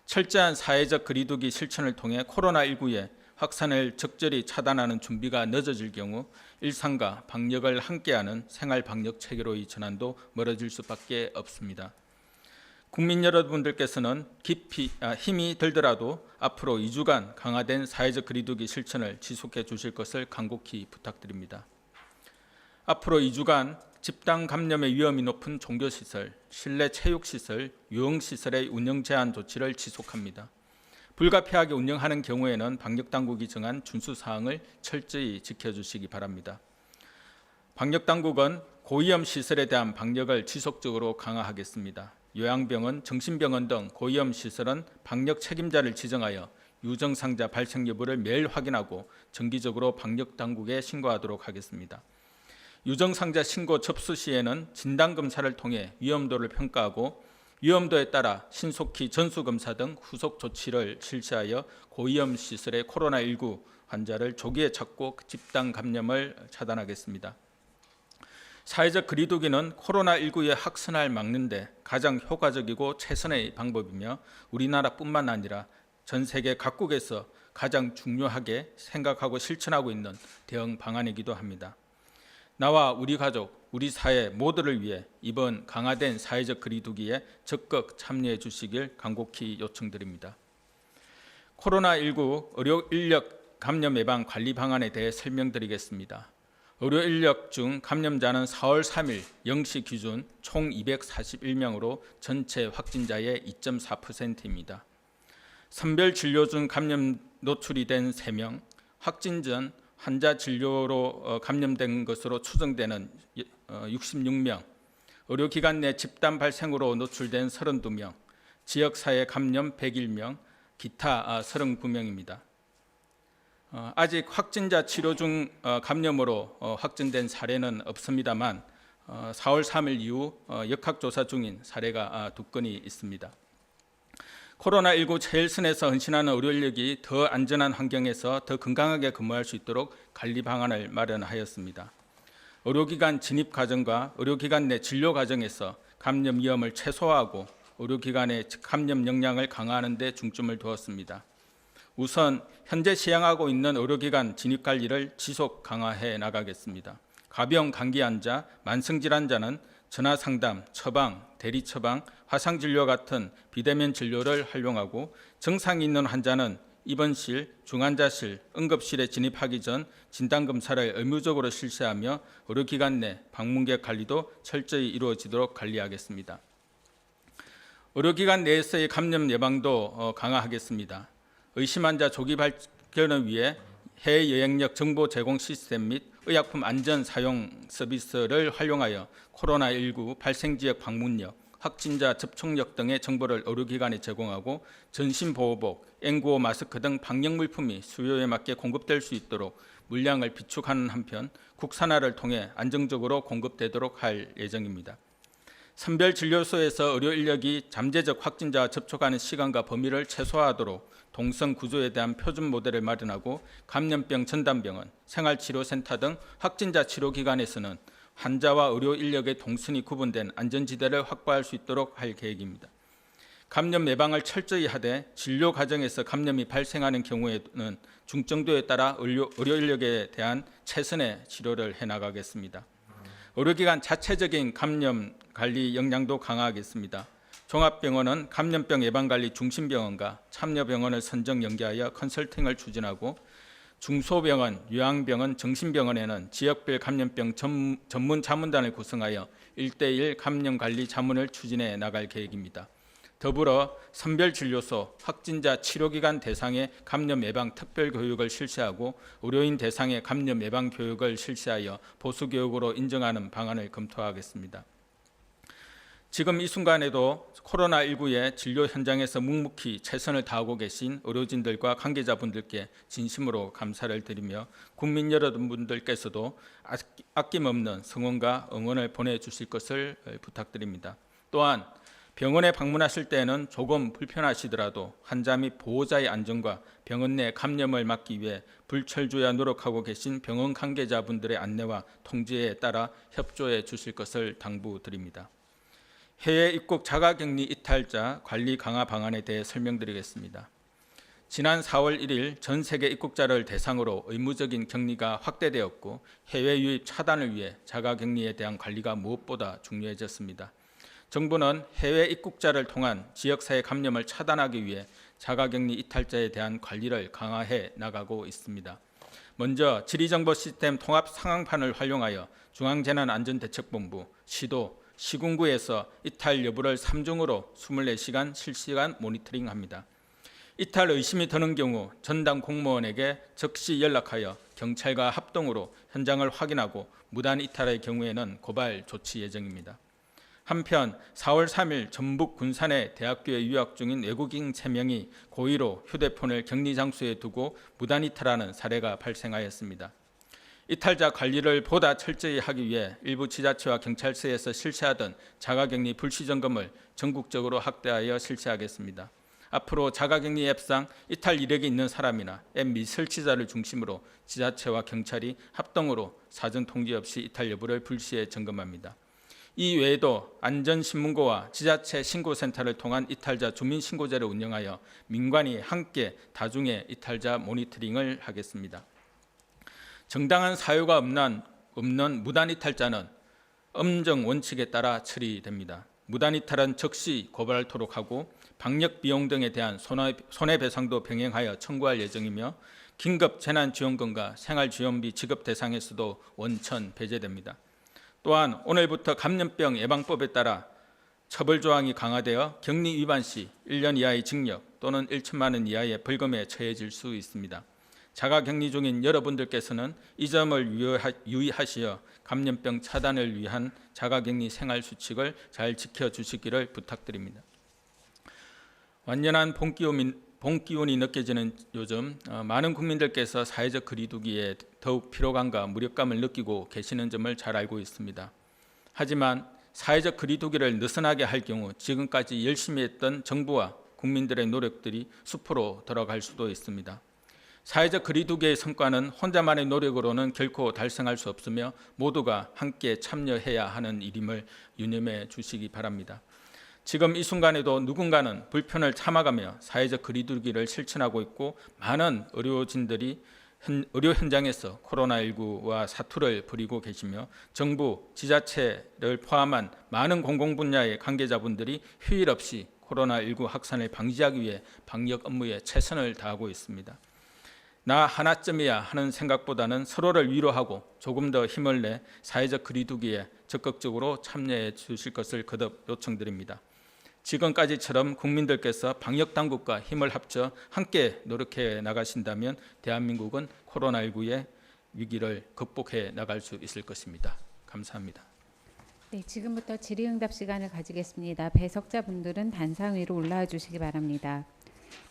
철저한 사회적 거리두기 실천을 통해 코로나19의 확산을 적절히 차단하는 준비가 늦어질 경우 일상과 방역을 함께하는 생활 방역 체계로의 전환도 멀어질 수밖에 없습니다. 국민 여러분들께서는 힘이 들더라도 앞으로 2주간 강화된 사회적 거리두기 실천을 지속해 주실 것을 간곡히 부탁드립니다. 앞으로 2주간 집단 감염의 위험이 높은 종교시설, 실내 체육시설, 유흥시설의 운영 제한 조치를 지속합니다. 불가피하게 운영하는 경우에는 방역당국이 정한 준수사항을 철저히 지켜주시기 바랍니다. 방역당국은 고위험 시설에 대한 방역을 지속적으로 강화하겠습니다. 요양병원, 정신병원 등 고위험 시설은 방역 책임자를 지정하여 유증상자 발생 여부를 매일 확인하고 정기적으로 방역당국에 신고하도록 하겠습니다. 유증상자 신고 접수 시에는 진단검사를 통해 위험도를 평가하고 위험도에 따라 신속히 전수검사 등 후속 조치를 실시하여 고위험 시설의 코로나19 환자를 조기에 찾고 집단 감염을 차단하겠습니다. 사회적 거리두기는 코로나19의 확산을 막는 데 가장 효과적이고 최선의 방법이며 우리나라뿐만 아니라 전 세계 각국에서 가장 중요하게 생각하고 실천하고 있는 대응 방안이기도 합니다. 나와 우리 가족, 우리 사회 모두를 위해 이번 강화된 사회적 거리두기에 적극 참여해 주시길 간곡히 요청드립니다. 코로나19 의료 인력 감염 예방 관리 방안에 대해 설명드리겠습니다. 의료 인력 중 감염자는 4월 3일 0시 기준 총 241명으로 전체 확진자의 2.4%입니다. 선별 진료 중 감염 노출이 된 3명, 확진 전 환자 진료로 감염된 것으로 추정되는 66명, 의료기관 내 집단 발생으로 노출된 32명, 지역사회 감염 101명, 기타 39명입니다. 아직 확진자 치료 중 감염으로 확진된 사례는 없습니다만 4월 3일 이후 역학조사 중인 사례가 2건이 있습니다. 코로나19 최일선에서 헌신하는 의료 인력이 더 안전한 환경에서 더 건강하게 근무할 수 있도록 관리 방안을 마련하였습니다. 의료기관 진입 과정과 의료기관 내 진료 과정에서 감염 위험을 최소화하고 의료기관의 감염 역량을 강화하는 데 중점을 두었습니다. 우선 현재 시행하고 있는 의료기관 진입 관리를 지속 강화해 나가겠습니다. 가벼운 감기 환자, 만성질환자는 전화 상담, 처방, 대리 처방, 화상 진료 같은 비대면 진료를 활용하고 증상이 있는 환자는 입원실, 중환자실, 응급실에 진입하기 전 진단검사를 의무적으로 실시하며 의료기관 내 방문객 관리도 철저히 이루어지도록 관리하겠습니다. 의료기관 내에서의 감염 예방도 강화하겠습니다. 의심 환자 조기 발견을 위해 해외 여행력 정보 제공 시스템 및 의약품 안전 사용 서비스를 활용하여 코로나19 발생 지역 방문력, 확진자 접촉력 등의 정보를 의료기관에 제공하고 전신보호복, N95 마스크 등 방역 물품이 수요에 맞게 공급될 수 있도록 물량을 비축하는 한편 국산화를 통해 안정적으로 공급되도록 할 예정입니다. 선별진료소에서 의료 인력이 잠재적 확진자와 접촉하는 시간과 범위를 최소화하도록 동선 구조에 대한 표준 모델을 마련하고 감염병 전담병원, 생활치료센터 등 확진자 치료기관에서는 환자와 의료 인력의 동선이 구분된 안전지대를 확보할 수 있도록 할 계획입니다. 감염 예방을 철저히 하되 진료 과정에서 감염이 발생하는 경우에는 중증도에 따라 의료 인력에 대한 최선의 치료를 해나가겠습니다. 의료기관 자체적인 감염 관리 역량도 강화하겠습니다. 종합병원은 감염병 예방관리 중심병원과 참여병원을 선정 연계하여 컨설팅을 추진하고 중소병원, 요양병원, 정신병원에는 지역별 감염병 전문 자문단을 구성하여 1:1 감염관리 자문을 추진해 나갈 계획입니다. 더불어 선별진료소, 확진자 치료기관 대상의 감염 예방 특별교육을 실시하고 의료인 대상의 감염 예방 교육을 실시하여 보수교육으로 인정하는 방안을 검토하겠습니다. 지금 이 순간에도 코로나19의 진료 현장에서 묵묵히 최선을 다하고 계신 의료진들과 관계자분들께 진심으로 감사를 드리며 국민 여러분들께서도 아낌없는 성원과 응원을 보내주실 것을 부탁드립니다. 또한 병원에 방문하실 때에는 조금 불편하시더라도 환자 및 보호자의 안전과 병원 내 감염을 막기 위해 불철주야 노력하고 계신 병원 관계자분들의 안내와 통지에 따라 협조해 주실 것을 당부드립니다. 해외 입국 자가격리 이탈자 관리 강화 방안에 대해 설명드리겠습니다. 지난 4월 1일 전 세계 입국자를 대상으로 의무적인 격리가 확대되었고 해외 유입 차단을 위해 자가격리에 대한 관리가 무엇보다 중요해졌습니다. 정부는 해외 입국자를 통한 지역사회 감염을 차단하기 위해 자가격리 이탈자에 대한 관리를 강화해 나가고 있습니다. 먼저 지리정보 시스템 통합 상황판을 활용하여 중앙재난안전대책본부, 시도, 시군구에서 이탈 여부를 3중으로 24시간 실시간 모니터링합니다. 이탈 의심이 드는 경우 전담 공무원에게 즉시 연락하여 경찰과 합동으로 현장을 확인하고 무단 이탈의 경우에는 고발 조치 예정입니다. 한편 4월 3일 전북 군산의 대학교에 유학 중인 외국인 3명이 고의로 휴대폰을 격리 장소에 두고 무단 이탈하는 사례가 발생하였습니다. 이탈자 관리를 보다 철저히 하기 위해 일부 지자체와 경찰서에서 실시하던 자가격리 불시점검을 전국적으로 확대하여 실시하겠습니다. 앞으로 자가격리 앱상 이탈 이력이 있는 사람이나 앱 미설치자를 중심으로 지자체와 경찰이 합동으로 사전 통지 없이 이탈 여부를 불시에 점검합니다. 이 외에도 안전신문고와 지자체 신고센터를 통한 이탈자 주민신고제를 운영하여 민관이 함께 다중의 이탈자 모니터링을 하겠습니다. 정당한 사유가 없는 무단 이탈자는 엄정 원칙에 따라 처리됩니다. 무단 이탈은 즉시 고발토록 하고 방역 비용 등에 대한 손해배상도 병행하여 청구할 예정이며 긴급 재난지원금과 생활지원비 지급 대상에서도 원천 배제됩니다. 또한 오늘부터 감염병 예방법에 따라 처벌 조항이 강화되어 격리 위반 시 1년 이하의 징역 또는 1천만 원 이하의 벌금에 처해질 수 있습니다. 자가격리 중인 여러분들께서는 이 점을 유의하시어 감염병 차단을 위한 자가격리 생활수칙을 잘 지켜주시기를 부탁드립니다. 완연한 봄기운이 느껴지는 요즘 많은 국민들께서 사회적 거리두기에 더욱 피로감과 무력감을 느끼고 계시는 점을 잘 알고 있습니다. 하지만 사회적 거리두기를 느슨하게 할 경우 지금까지 열심히 했던 정부와 국민들의 노력들이 수포로 돌아갈 수도 있습니다. 사회적 거리두기의 성과는 혼자만의 노력으로는 결코 달성할 수 없으며 모두가 함께 참여해야 하는 일임을 유념해 주시기 바랍니다. 지금 이 순간에도 누군가는 불편을 참아가며 사회적 거리두기를 실천하고 있고 많은 의료진들이 의료 현장에서 코로나19와 사투를 벌이고 계시며 정부, 지자체를 포함한 많은 공공분야의 관계자분들이 휴일 없이 코로나19 확산을 방지하기 위해 방역 업무에 최선을 다하고 있습니다. 나 하나쯤이야 하는 생각보다는 서로를 위로하고 조금 더 힘을 내 사회적 거리두기에 적극적으로 참여해 주실 것을 거듭 요청드립니다. 지금까지처럼 국민들께서 방역당국과 힘을 합쳐 함께 노력해 나가신다면 대한민국은 코로나19의 위기를 극복해 나갈 수 있을 것입니다. 감사합니다. 네, 지금부터 질의응답 시간을 가지겠습니다. 배석자분들은 단상 위로 올라와 주시기 바랍니다.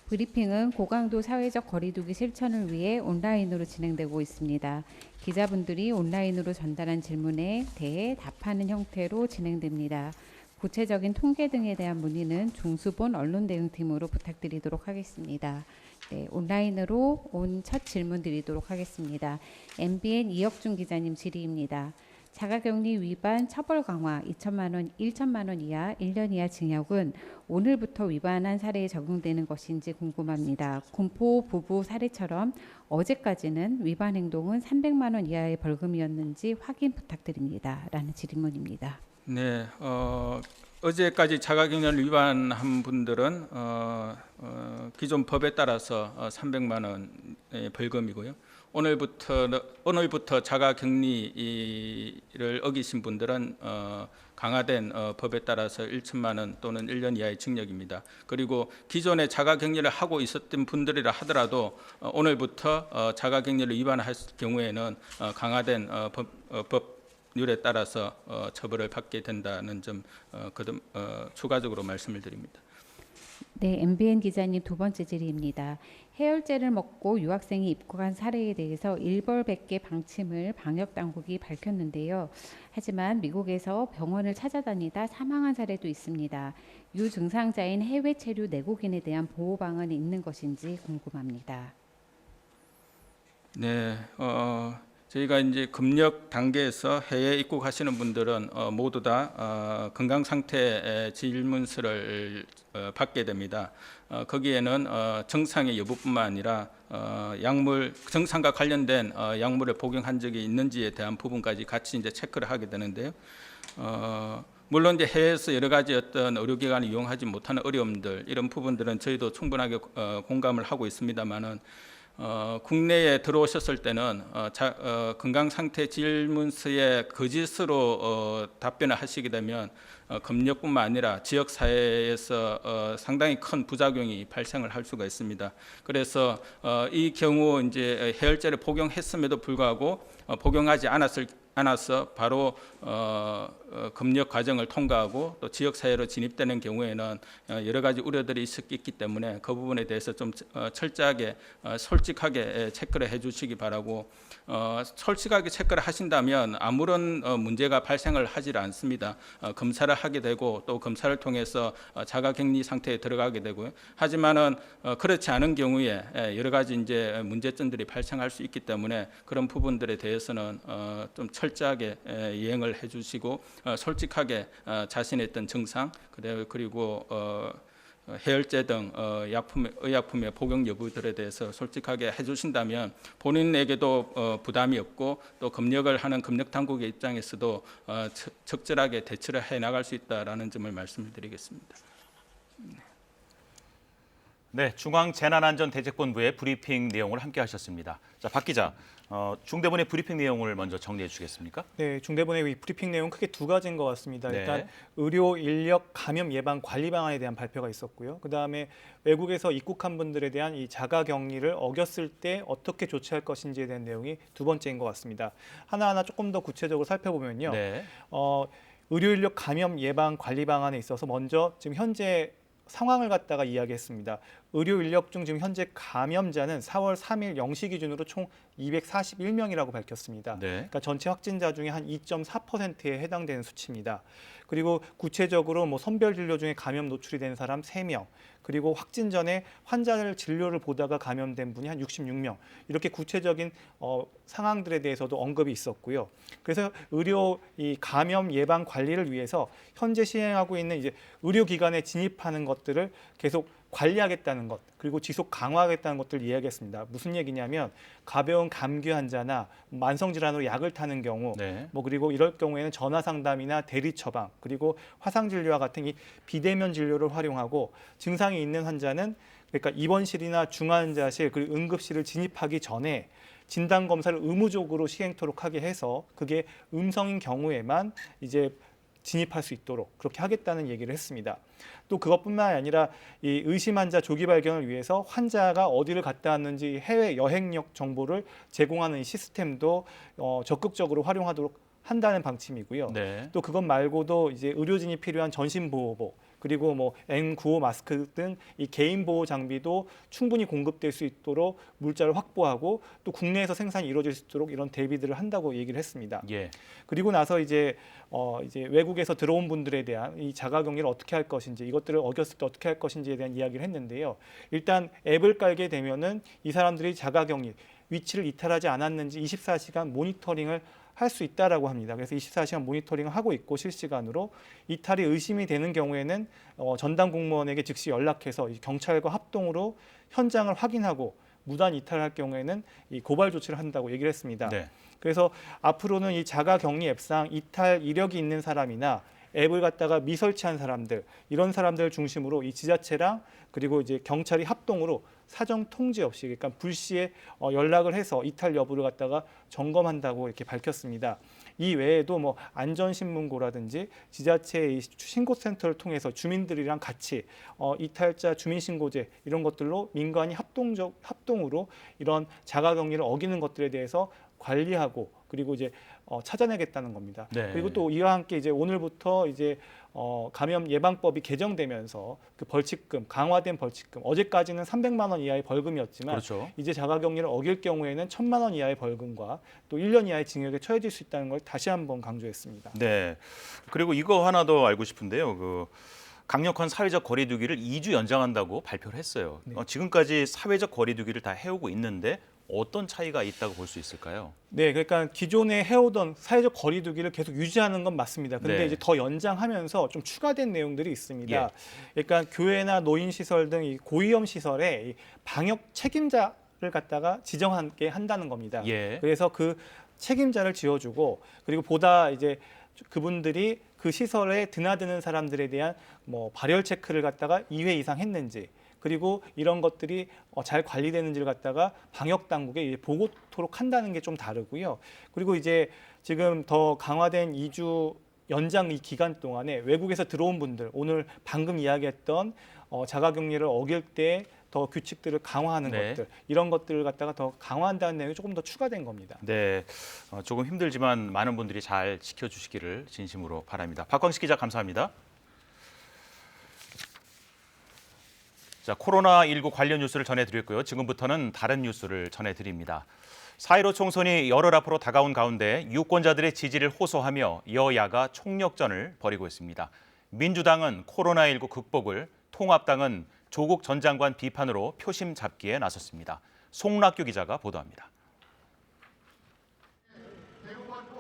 브리핑은 고강도 사회적 거리두기 실천을 위해 온라인으로 진행되고 있습니다. 기자분들이 온라인으로 전달한 질문에 대해 답하는 형태로 진행됩니다. 구체적인 통계 등에 대한 문의는 중수본 언론대응팀으로 부탁드리도록 하겠습니다. 네, 온라인으로 온 첫 질문 드리도록 하겠습니다. MBN 이혁준 기자님 질의입니다. 자가격리 위반 처벌 강화 1천만 원 이하 1년 이하 징역은 오늘부터 위반한 사례에 적용되는 것인지 궁금합니다. 군포 부부 사례처럼 어제까지는 위반 행동은 300만 원 이하의 벌금이었는지 확인 부탁드립니다. 라는 질문입니다. 네, 어제까지 자가격리를 위반한 분들은 기존 법에 따라서 300만 원의 벌금이고요. 오늘부터 자가격리를 어기신 분들은 강화된 법에 따라서 1천만 원 또는 1년 이하의 징역입니다. 그리고 기존에 자가격리를 하고 있었던 분들이라 하더라도 오늘부터 자가격리를 위반할 경우에는 강화된 법률에 따라서 처벌을 받게 된다는 점 추가적으로 말씀을 드립니다. 네, MBN 기자님 두 번째 질의입니다. 해열제를 먹고 유학생이 입국한 사례에 대해서 일벌백계 방침을 방역당국이 밝혔는데요. 하지만 미국에서 병원을 찾아다니다 사망한 사례도 있습니다. 유증상자인 해외 체류 내국인에 대한 보호 방안이 있는 것인지 궁금합니다. 네, 저희가 이제 검역 단계에서 해외 입국하시는 분들은 모두 다 건강 상태 질문서를 받게 됩니다. 거기에는 정상의 여부뿐만 아니라 정상과 관련된 약물을 복용한 적이 있는지에 대한 부분까지 같이 이제 체크를 하게 되는데요. 물론 이제 해외에서 여러 가지 어떤 의료기관을 이용하지 못하는 어려움들 이런 부분들은 저희도 충분하게 공감을 하고 있습니다만은. 국내에 들어오셨을 때는 건강 상태 질문서에 거짓으로 답변을 하시게 되면 검역뿐만 아니라 지역 사회에서 상당히 큰 부작용이 발생을 할 수가 있습니다. 그래서 이 경우 이제 해열제를 복용했음에도 불구하고 복용하지 않아서 바로 검역 과정을 통과하고 또 지역 사회로 진입되는 경우에는 여러 가지 우려들이 있기 때문에 그 부분에 대해서 좀 철저하게 솔직하게 체크를 해주시기 바라고 솔직하게 체크를 하신다면 아무런 문제가 발생을 하지 않습니다. 검사를 하게 되고 또 검사를 통해서 자가격리 상태에 들어가게 되고요. 하지만은 그렇지 않은 경우에 여러 가지 이제 문제점들이 발생할 수 있기 때문에 그런 부분들에 대해서는 좀 철저하게 이행을 해주시고 솔직하게 자신의 어떤 증상 그리고 해열제 등 의약품의 복용 여부들에 대해서 솔직하게 해주신다면 본인에게도 부담이 없고 또 검역을 하는 검역 당국의 입장에서도 적절하게 대처를 해 나갈 수 있다라는 점을 말씀을 드리겠습니다. 네, 중앙재난안전대책본부의 브리핑 내용을 함께 하셨습니다. 자, 박 기자, 중대본의 브리핑 내용을 먼저 정리해 주시겠습니까? 네, 중대본의 이 브리핑 내용은 크게 두 가지인 것 같습니다. 네. 일단 의료 인력 감염 예방 관리 방안에 대한 발표가 있었고요. 그다음에 외국에서 입국한 분들에 대한 이 자가 격리를 어겼을 때 어떻게 조치할 것인지에 대한 내용이 두 번째인 것 같습니다. 하나하나 조금 더 구체적으로 살펴보면요. 네. 의료 인력 감염 예방 관리 방안에 있어서 먼저 지금 현재 상황을 갖다가 이야기했습니다. 의료 인력 중 지금 현재 감염자는 4월 3일 0시 기준으로 총 241명이라고 밝혔습니다. 네. 그러니까 전체 확진자 중에 한 2.4%에 해당되는 수치입니다. 그리고 구체적으로 뭐 선별 진료 중에 감염 노출이 된 사람 3명, 그리고 확진 전에 환자를 진료를 보다가 감염된 분이 한 66명, 이렇게 구체적인 상황들에 대해서도 언급이 있었고요. 그래서 의료 이 감염 예방 관리를 위해서 현재 시행하고 있는 이제 의료기관에 진입하는 것들을 계속 관리하겠다는 것, 그리고 지속 강화하겠다는 것들을 이야기했습니다. 무슨 얘기냐면 가벼운 감기 환자나 만성 질환으로 약을 타는 경우, 네. 뭐 그리고 이럴 경우에는 전화 상담이나 대리 처방, 그리고 화상 진료와 같은 이 비대면 진료를 활용하고 증상이 있는 환자는 그러니까 입원실이나 중환자실 그리고 응급실을 진입하기 전에 진단 검사를 의무적으로 시행토록 하게 해서 그게 음성인 경우에만 이제 진입할 수 있도록 그렇게 하겠다는 얘기를 했습니다. 또 그것뿐만 아니라 이 의심 환자 조기 발견을 위해서 환자가 어디를 갔다 왔는지 해외 여행력 정보를 제공하는 이 시스템도 적극적으로 활용하도록 한다는 방침이고요. 네. 또 그것 말고도 이제 의료진이 필요한 전신보호복, 그리고 뭐 N95 마스크 등 이 개인 보호 장비도 충분히 공급될 수 있도록 물자를 확보하고 또 국내에서 생산이 이루어질 수 있도록 이런 대비들을 한다고 얘기를 했습니다. 예. 그리고 나서 이제 외국에서 들어온 분들에 대한 이 자가격리를 어떻게 할 것인지, 이것들을 어겼을 때 어떻게 할 것인지에 대한 이야기를 했는데요. 일단 앱을 깔게 되면은 이 사람들이 자가격리 위치를 이탈하지 않았는지 24시간 모니터링을 할 수 있다라고 합니다. 그래서 24시간 모니터링을 하고 있고 실시간으로 이탈이 의심이 되는 경우에는 전담 공무원에게 즉시 연락해서 경찰과 합동으로 현장을 확인하고 무단 이탈할 경우에는 이 고발 조치를 한다고 얘기를 했습니다. 네. 그래서 앞으로는 이 자가격리 앱상 이탈 이력이 있는 사람이나 앱을 갖다가 미설치한 사람들, 이런 사람들을 중심으로 이 지자체랑 그리고 이제 경찰이 합동으로 사정 통지 없이, 그러니까 불시에 연락을 해서 이탈 여부를 갖다가 점검한다고 이렇게 밝혔습니다. 이 외에도 뭐 안전신문고라든지 지자체의 신고센터를 통해서 주민들이랑 같이 이탈자 주민신고제 이런 것들로 민간이 합동으로 이런 자가격리를 어기는 것들에 대해서 관리하고 그리고 이제 찾아내겠다는 겁니다. 네. 그리고 또 이와 함께 이제 오늘부터 이제 감염 예방법이 개정되면서 그 벌칙금, 강화된 벌칙금, 어제까지는 300만 원 이하의 벌금이었지만 그렇죠. 이제 자가격리를 어길 경우에는 1,000만 원 이하의 벌금과 또 1년 이하의 징역에 처해질 수 있다는 걸 다시 한번 강조했습니다. 네. 그리고 이거 하나 더 알고 싶은데요. 그 강력한 사회적 거리두기를 2주 연장한다고 발표를 했어요. 네. 지금까지 사회적 거리두기를 다 해오고 있는데 어떤 차이가 있다고 볼 수 있을까요? 네, 그러니까 기존에 해오던 사회적 거리두기를 계속 유지하는 건 맞습니다. 근데 네. 이제 더 연장하면서 좀 추가된 내용들이 있습니다. 예. 그러니까 교회나 노인시설 등 이 고위험 시설에 이 방역 책임자를 갖다가 지정하게 한다는 겁니다. 예. 그래서 그 책임자를 지어주고 그리고 보다 이제 그분들이 그 시설에 드나드는 사람들에 대한 뭐 발열 체크를 갖다가 2회 이상 했는지, 그리고 이런 것들이 잘 관리되는지를 갖다가 방역 당국에 보고토록 한다는 게 좀 다르고요. 그리고 이제 지금 더 강화된 2주 연장 이 기간 동안에 외국에서 들어온 분들, 오늘 방금 이야기했던 자가격리를 어길 때 더 규칙들을 강화하는 네. 것들, 이런 것들을 갖다가 더 강화한다는 내용이 조금 더 추가된 겁니다. 네, 조금 힘들지만 많은 분들이 잘 지켜주시기를 진심으로 바랍니다. 박광식 기자 감사합니다. 자, 코로나19 관련 뉴스를 전해드렸고요. 지금부터는 다른 뉴스를 전해드립니다. 4.15 총선이 열흘 앞으로 다가온 가운데 유권자들의 지지를 호소하며 여야가 총력전을 벌이고 있습니다. 민주당은 코로나19 극복을, 통합당은 조국 전 장관 비판으로 표심 잡기에 나섰습니다. 송락규 기자가 보도합니다.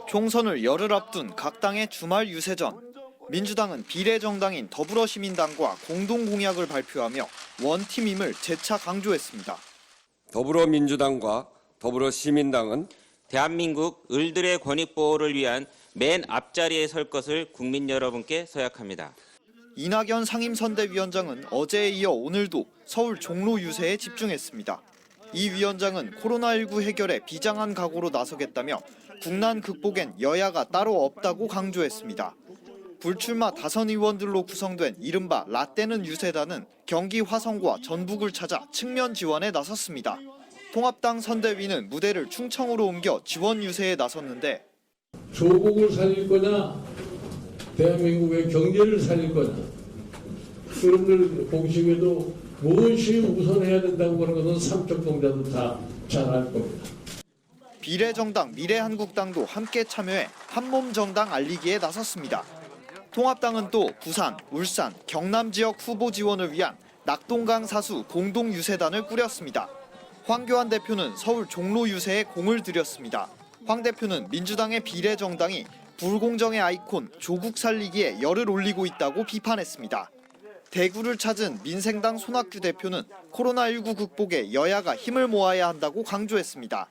총선을 열흘 앞둔 각 당의 주말 유세전. 민주당은 비례정당인 더불어시민당과 공동공약을 발표하며 원팀임을 재차 강조했습니다. 더불어민주당과 더불어시민당은 대한민국 을들의 권익보호를 위한 맨 앞자리에 설 것을 국민 여러분께 서약합니다. 이낙연 상임선대위원장은 어제에 이어 오늘도 서울 종로 유세에 집중했습니다. 이 위원장은 코로나19 해결에 비장한 각오로 나서겠다며 국난 극복엔 여야가 따로 없다고 강조했습니다. 불출마 다선 의원들로 구성된 이른바 라떼는 유세단은 경기 화성과 전북을 찾아 측면 지원에 나섰습니다. 통합당 선대위는 무대를 충청으로 옮겨 지원 유세에 나섰는데 조국을 살릴 거냐, 대한민국의 경제를 살릴 거냐, 여러분들 보시기에도 무엇이 우선해야 된다고 하는 것은 삼척 동자도 다 잘 알 겁니다. 비례정당 미래한국당도 함께 참여해 한몸 정당 알리기에 나섰습니다. 통합당은 또 부산, 울산, 경남 지역 후보 지원을 위한 낙동강 사수 공동 유세단을 꾸렸습니다. 황교안 대표는 서울 종로 유세에 공을 들였습니다. 황 대표는 민주당의 비례정당이 불공정의 아이콘 조국 살리기에 열을 올리고 있다고 비판했습니다. 대구를 찾은 민생당 손학규 대표는 코로나19 극복에 여야가 힘을 모아야 한다고 강조했습니다.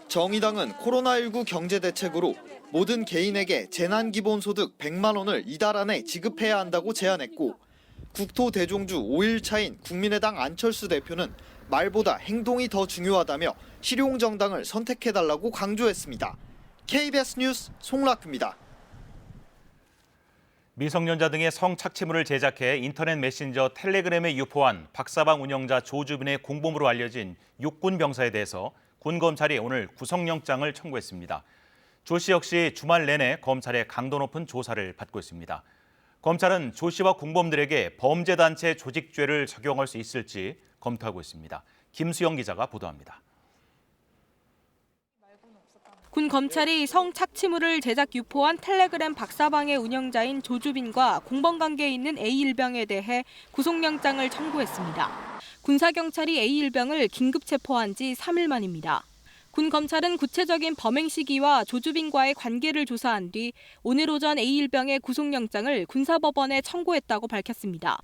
정의당은 코로나19 경제대책으로 모든 개인에게 재난기본소득 100만 원을 이달 안에 지급해야 한다고 제안했고, 국토대종주 5일차인 국민의당 안철수 대표는 말보다 행동이 더 중요하다며 실용정당을 선택해달라고 강조했습니다. KBS 뉴스 송락규입니다. 미성년자 등의 성착취물을 제작해 인터넷 메신저 텔레그램에 유포한 박사방 운영자 조주빈의 공범으로 알려진 육군 병사에 대해서 군 검찰이 오늘 구속영장을 청구했습니다. 조 씨 역시 주말 내내 검찰의 강도 높은 조사를 받고 있습니다. 검찰은 조 씨와 공범들에게 범죄단체 조직죄를 적용할 수 있을지 검토하고 있습니다. 김수영 기자가 보도합니다. 군 검찰이 성착취물을 제작 유포한 텔레그램 박사방의 운영자인 조주빈과 공범관계에 있는 A일병에 대해 구속영장을 청구했습니다. 군사경찰이 A일병을 긴급 체포한 지 3일 만입니다. 군 검찰은 구체적인 범행 시기와 조주빈과의 관계를 조사한 뒤 오늘 오전 A일병의 구속영장을 군사법원에 청구했다고 밝혔습니다.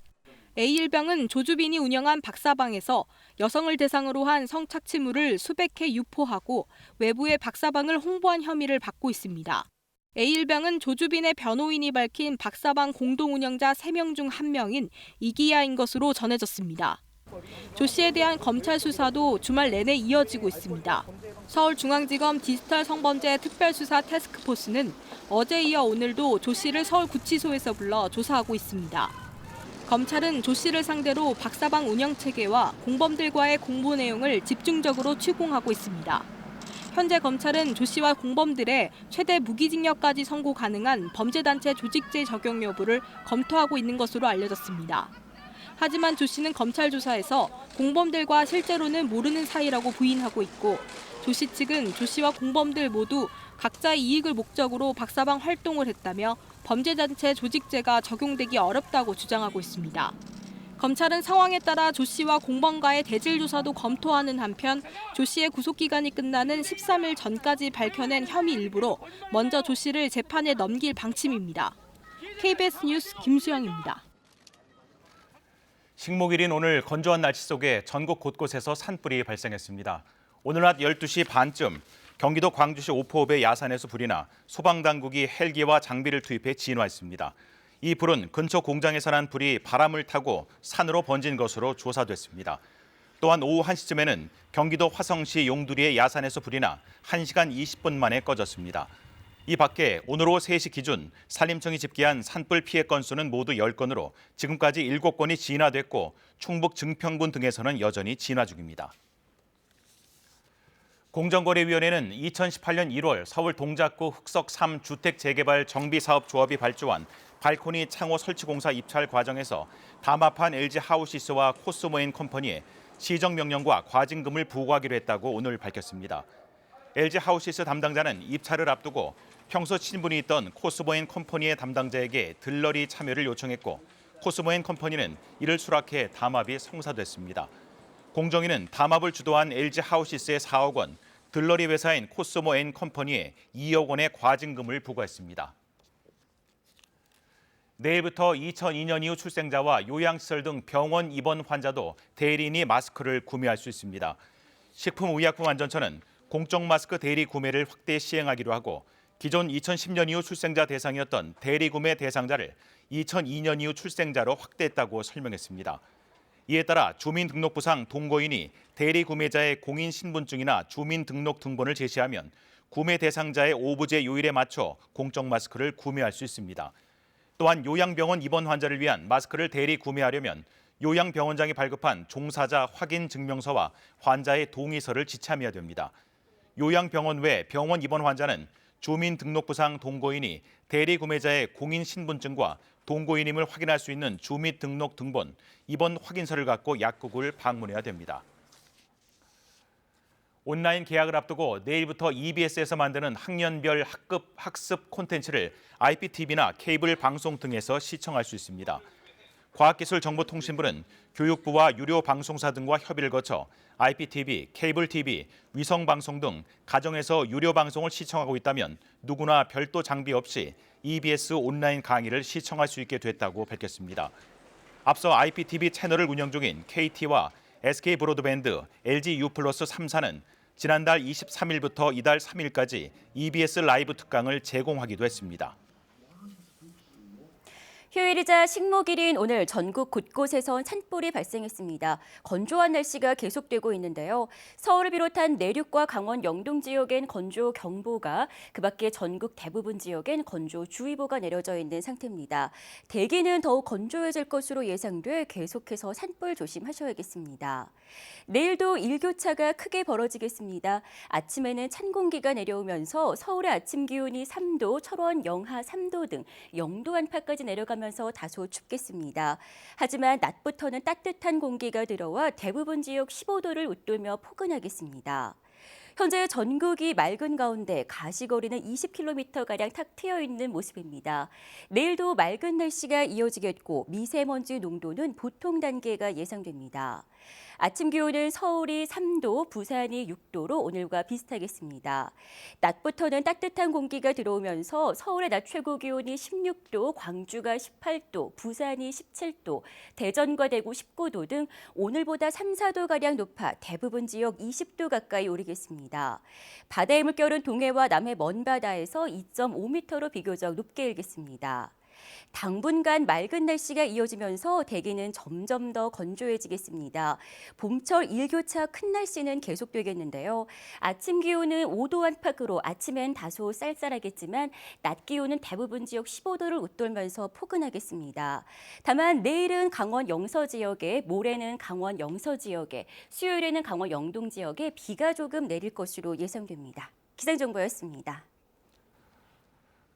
A일병은 조주빈이 운영한 박사방에서 여성을 대상으로 한 성착취물을 수백 회 유포하고 외부에 박사방을 홍보한 혐의를 받고 있습니다. A일병은 조주빈의 변호인이 밝힌 박사방 공동운영자 3명 중 1명인 이기야인 것으로 전해졌습니다. 조 씨에 대한 검찰 수사도 주말 내내 이어지고 있습니다. 서울중앙지검 디지털 성범죄 특별수사 태스크포스는 어제 이어 오늘도 조 씨를 서울구치소에서 불러 조사하고 있습니다. 검찰은 조 씨를 상대로 박사방 운영체계와 공범들과의 공보 내용을 집중적으로 추궁하고 있습니다. 현재 검찰은 조 씨와 공범들의 최대 무기징역까지 선고 가능한 범죄단체 조직죄 적용 여부를 검토하고 있는 것으로 알려졌습니다. 하지만 조 씨는 검찰 조사에서 공범들과 실제로는 모르는 사이라고 부인하고 있고, 조 씨 측은 조 씨와 공범들 모두 각자의 이익을 목적으로 박사방 활동을 했다며 범죄단체 조직죄가 적용되기 어렵다고 주장하고 있습니다. 검찰은 상황에 따라 조 씨와 공범과의 대질 조사도 검토하는 한편 조 씨의 구속기간이 끝나는 13일 전까지 밝혀낸 혐의 일부로 먼저 조 씨를 재판에 넘길 방침입니다. KBS 뉴스 김수영입니다. 식목일인 오늘 건조한 날씨 속에 전국 곳곳에서 산불이 발생했습니다. 오늘 낮 12시 반쯤 경기도 광주시 오포읍의 야산에서 불이 나 소방당국이 헬기와 장비를 투입해 진화했습니다. 이 불은 근처 공장에서 난 불이 바람을 타고 산으로 번진 것으로 조사됐습니다. 또한 오후 1시쯤에는 경기도 화성시 용두리의 야산에서 불이 나 1시간 20분 만에 꺼졌습니다. 이 밖에 오늘 오후 3시 기준 산림청이 집계한 산불 피해 건수는 모두 10건으로 지금까지 7건이 진화됐고 충북 증평군 등에서는 여전히 진화 중입니다. 공정거래위원회는 2018년 1월 서울 동작구 흑석 3주택 재개발 정비사업조합이 발주한 발코니 창호 설치공사 입찰 과정에서 담합한 LG하우시스와 코스모앤컴퍼니에 시정명령과 과징금을 부과하기로 했다고 오늘 밝혔습니다. LG하우시스 담당자는 입찰을 앞두고 평소 친분이 있던 코스모앤컴퍼니의 담당자에게 들러리 참여를 요청했고, 코스모앤컴퍼니는 이를 수락해 담합이 성사됐습니다. 공정위는 담합을 주도한 LG하우시스의 4억 원, 들러리 회사인 코스모앤컴퍼니에 2억 원의 과징금을 부과했습니다. 내일부터 2002년 이후 출생자와 요양시설 등 병원 입원 환자도 대리인이 마스크를 구매할 수 있습니다. 식품의약품안전처는 공적 마스크 대리 구매를 확대 시행하기로 하고 기존 2010년 이후 출생자 대상이었던 대리구매 대상자를 2002년 이후 출생자로 확대했다고 설명했습니다. 이에 따라 주민등록부상 동거인이 대리구매자의 공인신분증이나 주민등록등본을 제시하면 구매 대상자의 오부제 요일에 맞춰 공적 마스크를 구매할 수 있습니다. 또한 요양병원 입원 환자를 위한 마스크를 대리 구매하려면 요양병원장이 발급한 종사자 확인 증명서와 환자의 동의서를 지참해야 됩니다. 요양병원 외 병원 입원 환자는 주민등록부상 동거인이 대리 구매자의 공인신분증과 동거인임을 확인할 수 있는 주민등록등본, 입원 확인서를 갖고 약국을 방문해야 됩니다. 온라인 개학을 앞두고 내일부터 EBS에서 만드는 학년별 학습 콘텐츠를 IPTV나 케이블 방송 등에서 시청할 수 있습니다. 과학기술정보통신부는 교육부와 유료 방송사 등과 협의를 거쳐 IPTV, 케이블TV, 위성방송 등 가정에서 유료 방송을 시청하고 있다면 누구나 별도 장비 없이 EBS 온라인 강의를 시청할 수 있게 됐다고 밝혔습니다. 앞서 IPTV 채널을 운영 중인 KT와 SK브로드밴드, LG U+플러스 3사는 지난달 23일부터 이달 3일까지 EBS 라이브 특강을 제공하기도 했습니다. 휴일이자 식목일인 오늘 전국 곳곳에서 산불이 발생했습니다. 건조한 날씨가 계속되고 있는데요. 서울을 비롯한 내륙과 강원 영동 지역엔 건조경보가, 그 밖에 전국 대부분 지역엔 건조주의보가 내려져 있는 상태입니다. 대기는 더욱 건조해질 것으로 예상돼 계속해서 산불 조심하셔야겠습니다. 내일도 일교차가 크게 벌어지겠습니다. 아침에는 찬 공기가 내려오면서 서울의 아침 기온이 3도, 철원 영하 3도 등 0도 안팎까지 내려가면서 다소 춥겠습니다. 하지만 낮부터는 따뜻한 공기가 들어와 대부분 지역 15도를 웃돌며 포근하겠습니다. 현재 전국이 맑은 가운데 가시거리는 20km가량 탁 트여 있는 모습입니다. 내일도 맑은 날씨가 이어지겠고 미세먼지 농도는 보통 단계가 예상됩니다. 아침 기온은 서울이 3도, 부산이 6도로 오늘과 비슷하겠습니다. 낮부터는 따뜻한 공기가 들어오면서 서울의 낮 최고 기온이 16도, 광주가 18도, 부산이 17도, 대전과 대구 19도 등 오늘보다 3, 4도가량 높아 대부분 지역 20도 가까이 오르겠습니다. 바다의 물결은 동해와 남해 먼바다에서 2.5m로 비교적 높게 일겠습니다. 당분간 맑은 날씨가 이어지면서 대기는 점점 더 건조해지겠습니다. 봄철 일교차 큰 날씨는 계속되겠는데요. 아침 기온은 5도 안팎으로 아침엔 다소 쌀쌀하겠지만 낮 기온은 대부분 지역 15도를 웃돌면서 포근하겠습니다. 다만 내일은 강원 영서 지역에, 모레는 강원 영서 지역에, 수요일에는 강원 영동 지역에 비가 조금 내릴 것으로 예상됩니다. 기상정보였습니다.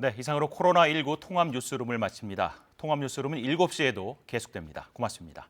네, 이상으로 코로나19 통합 뉴스룸을 마칩니다. 통합 뉴스룸은 7시에도 계속됩니다. 고맙습니다.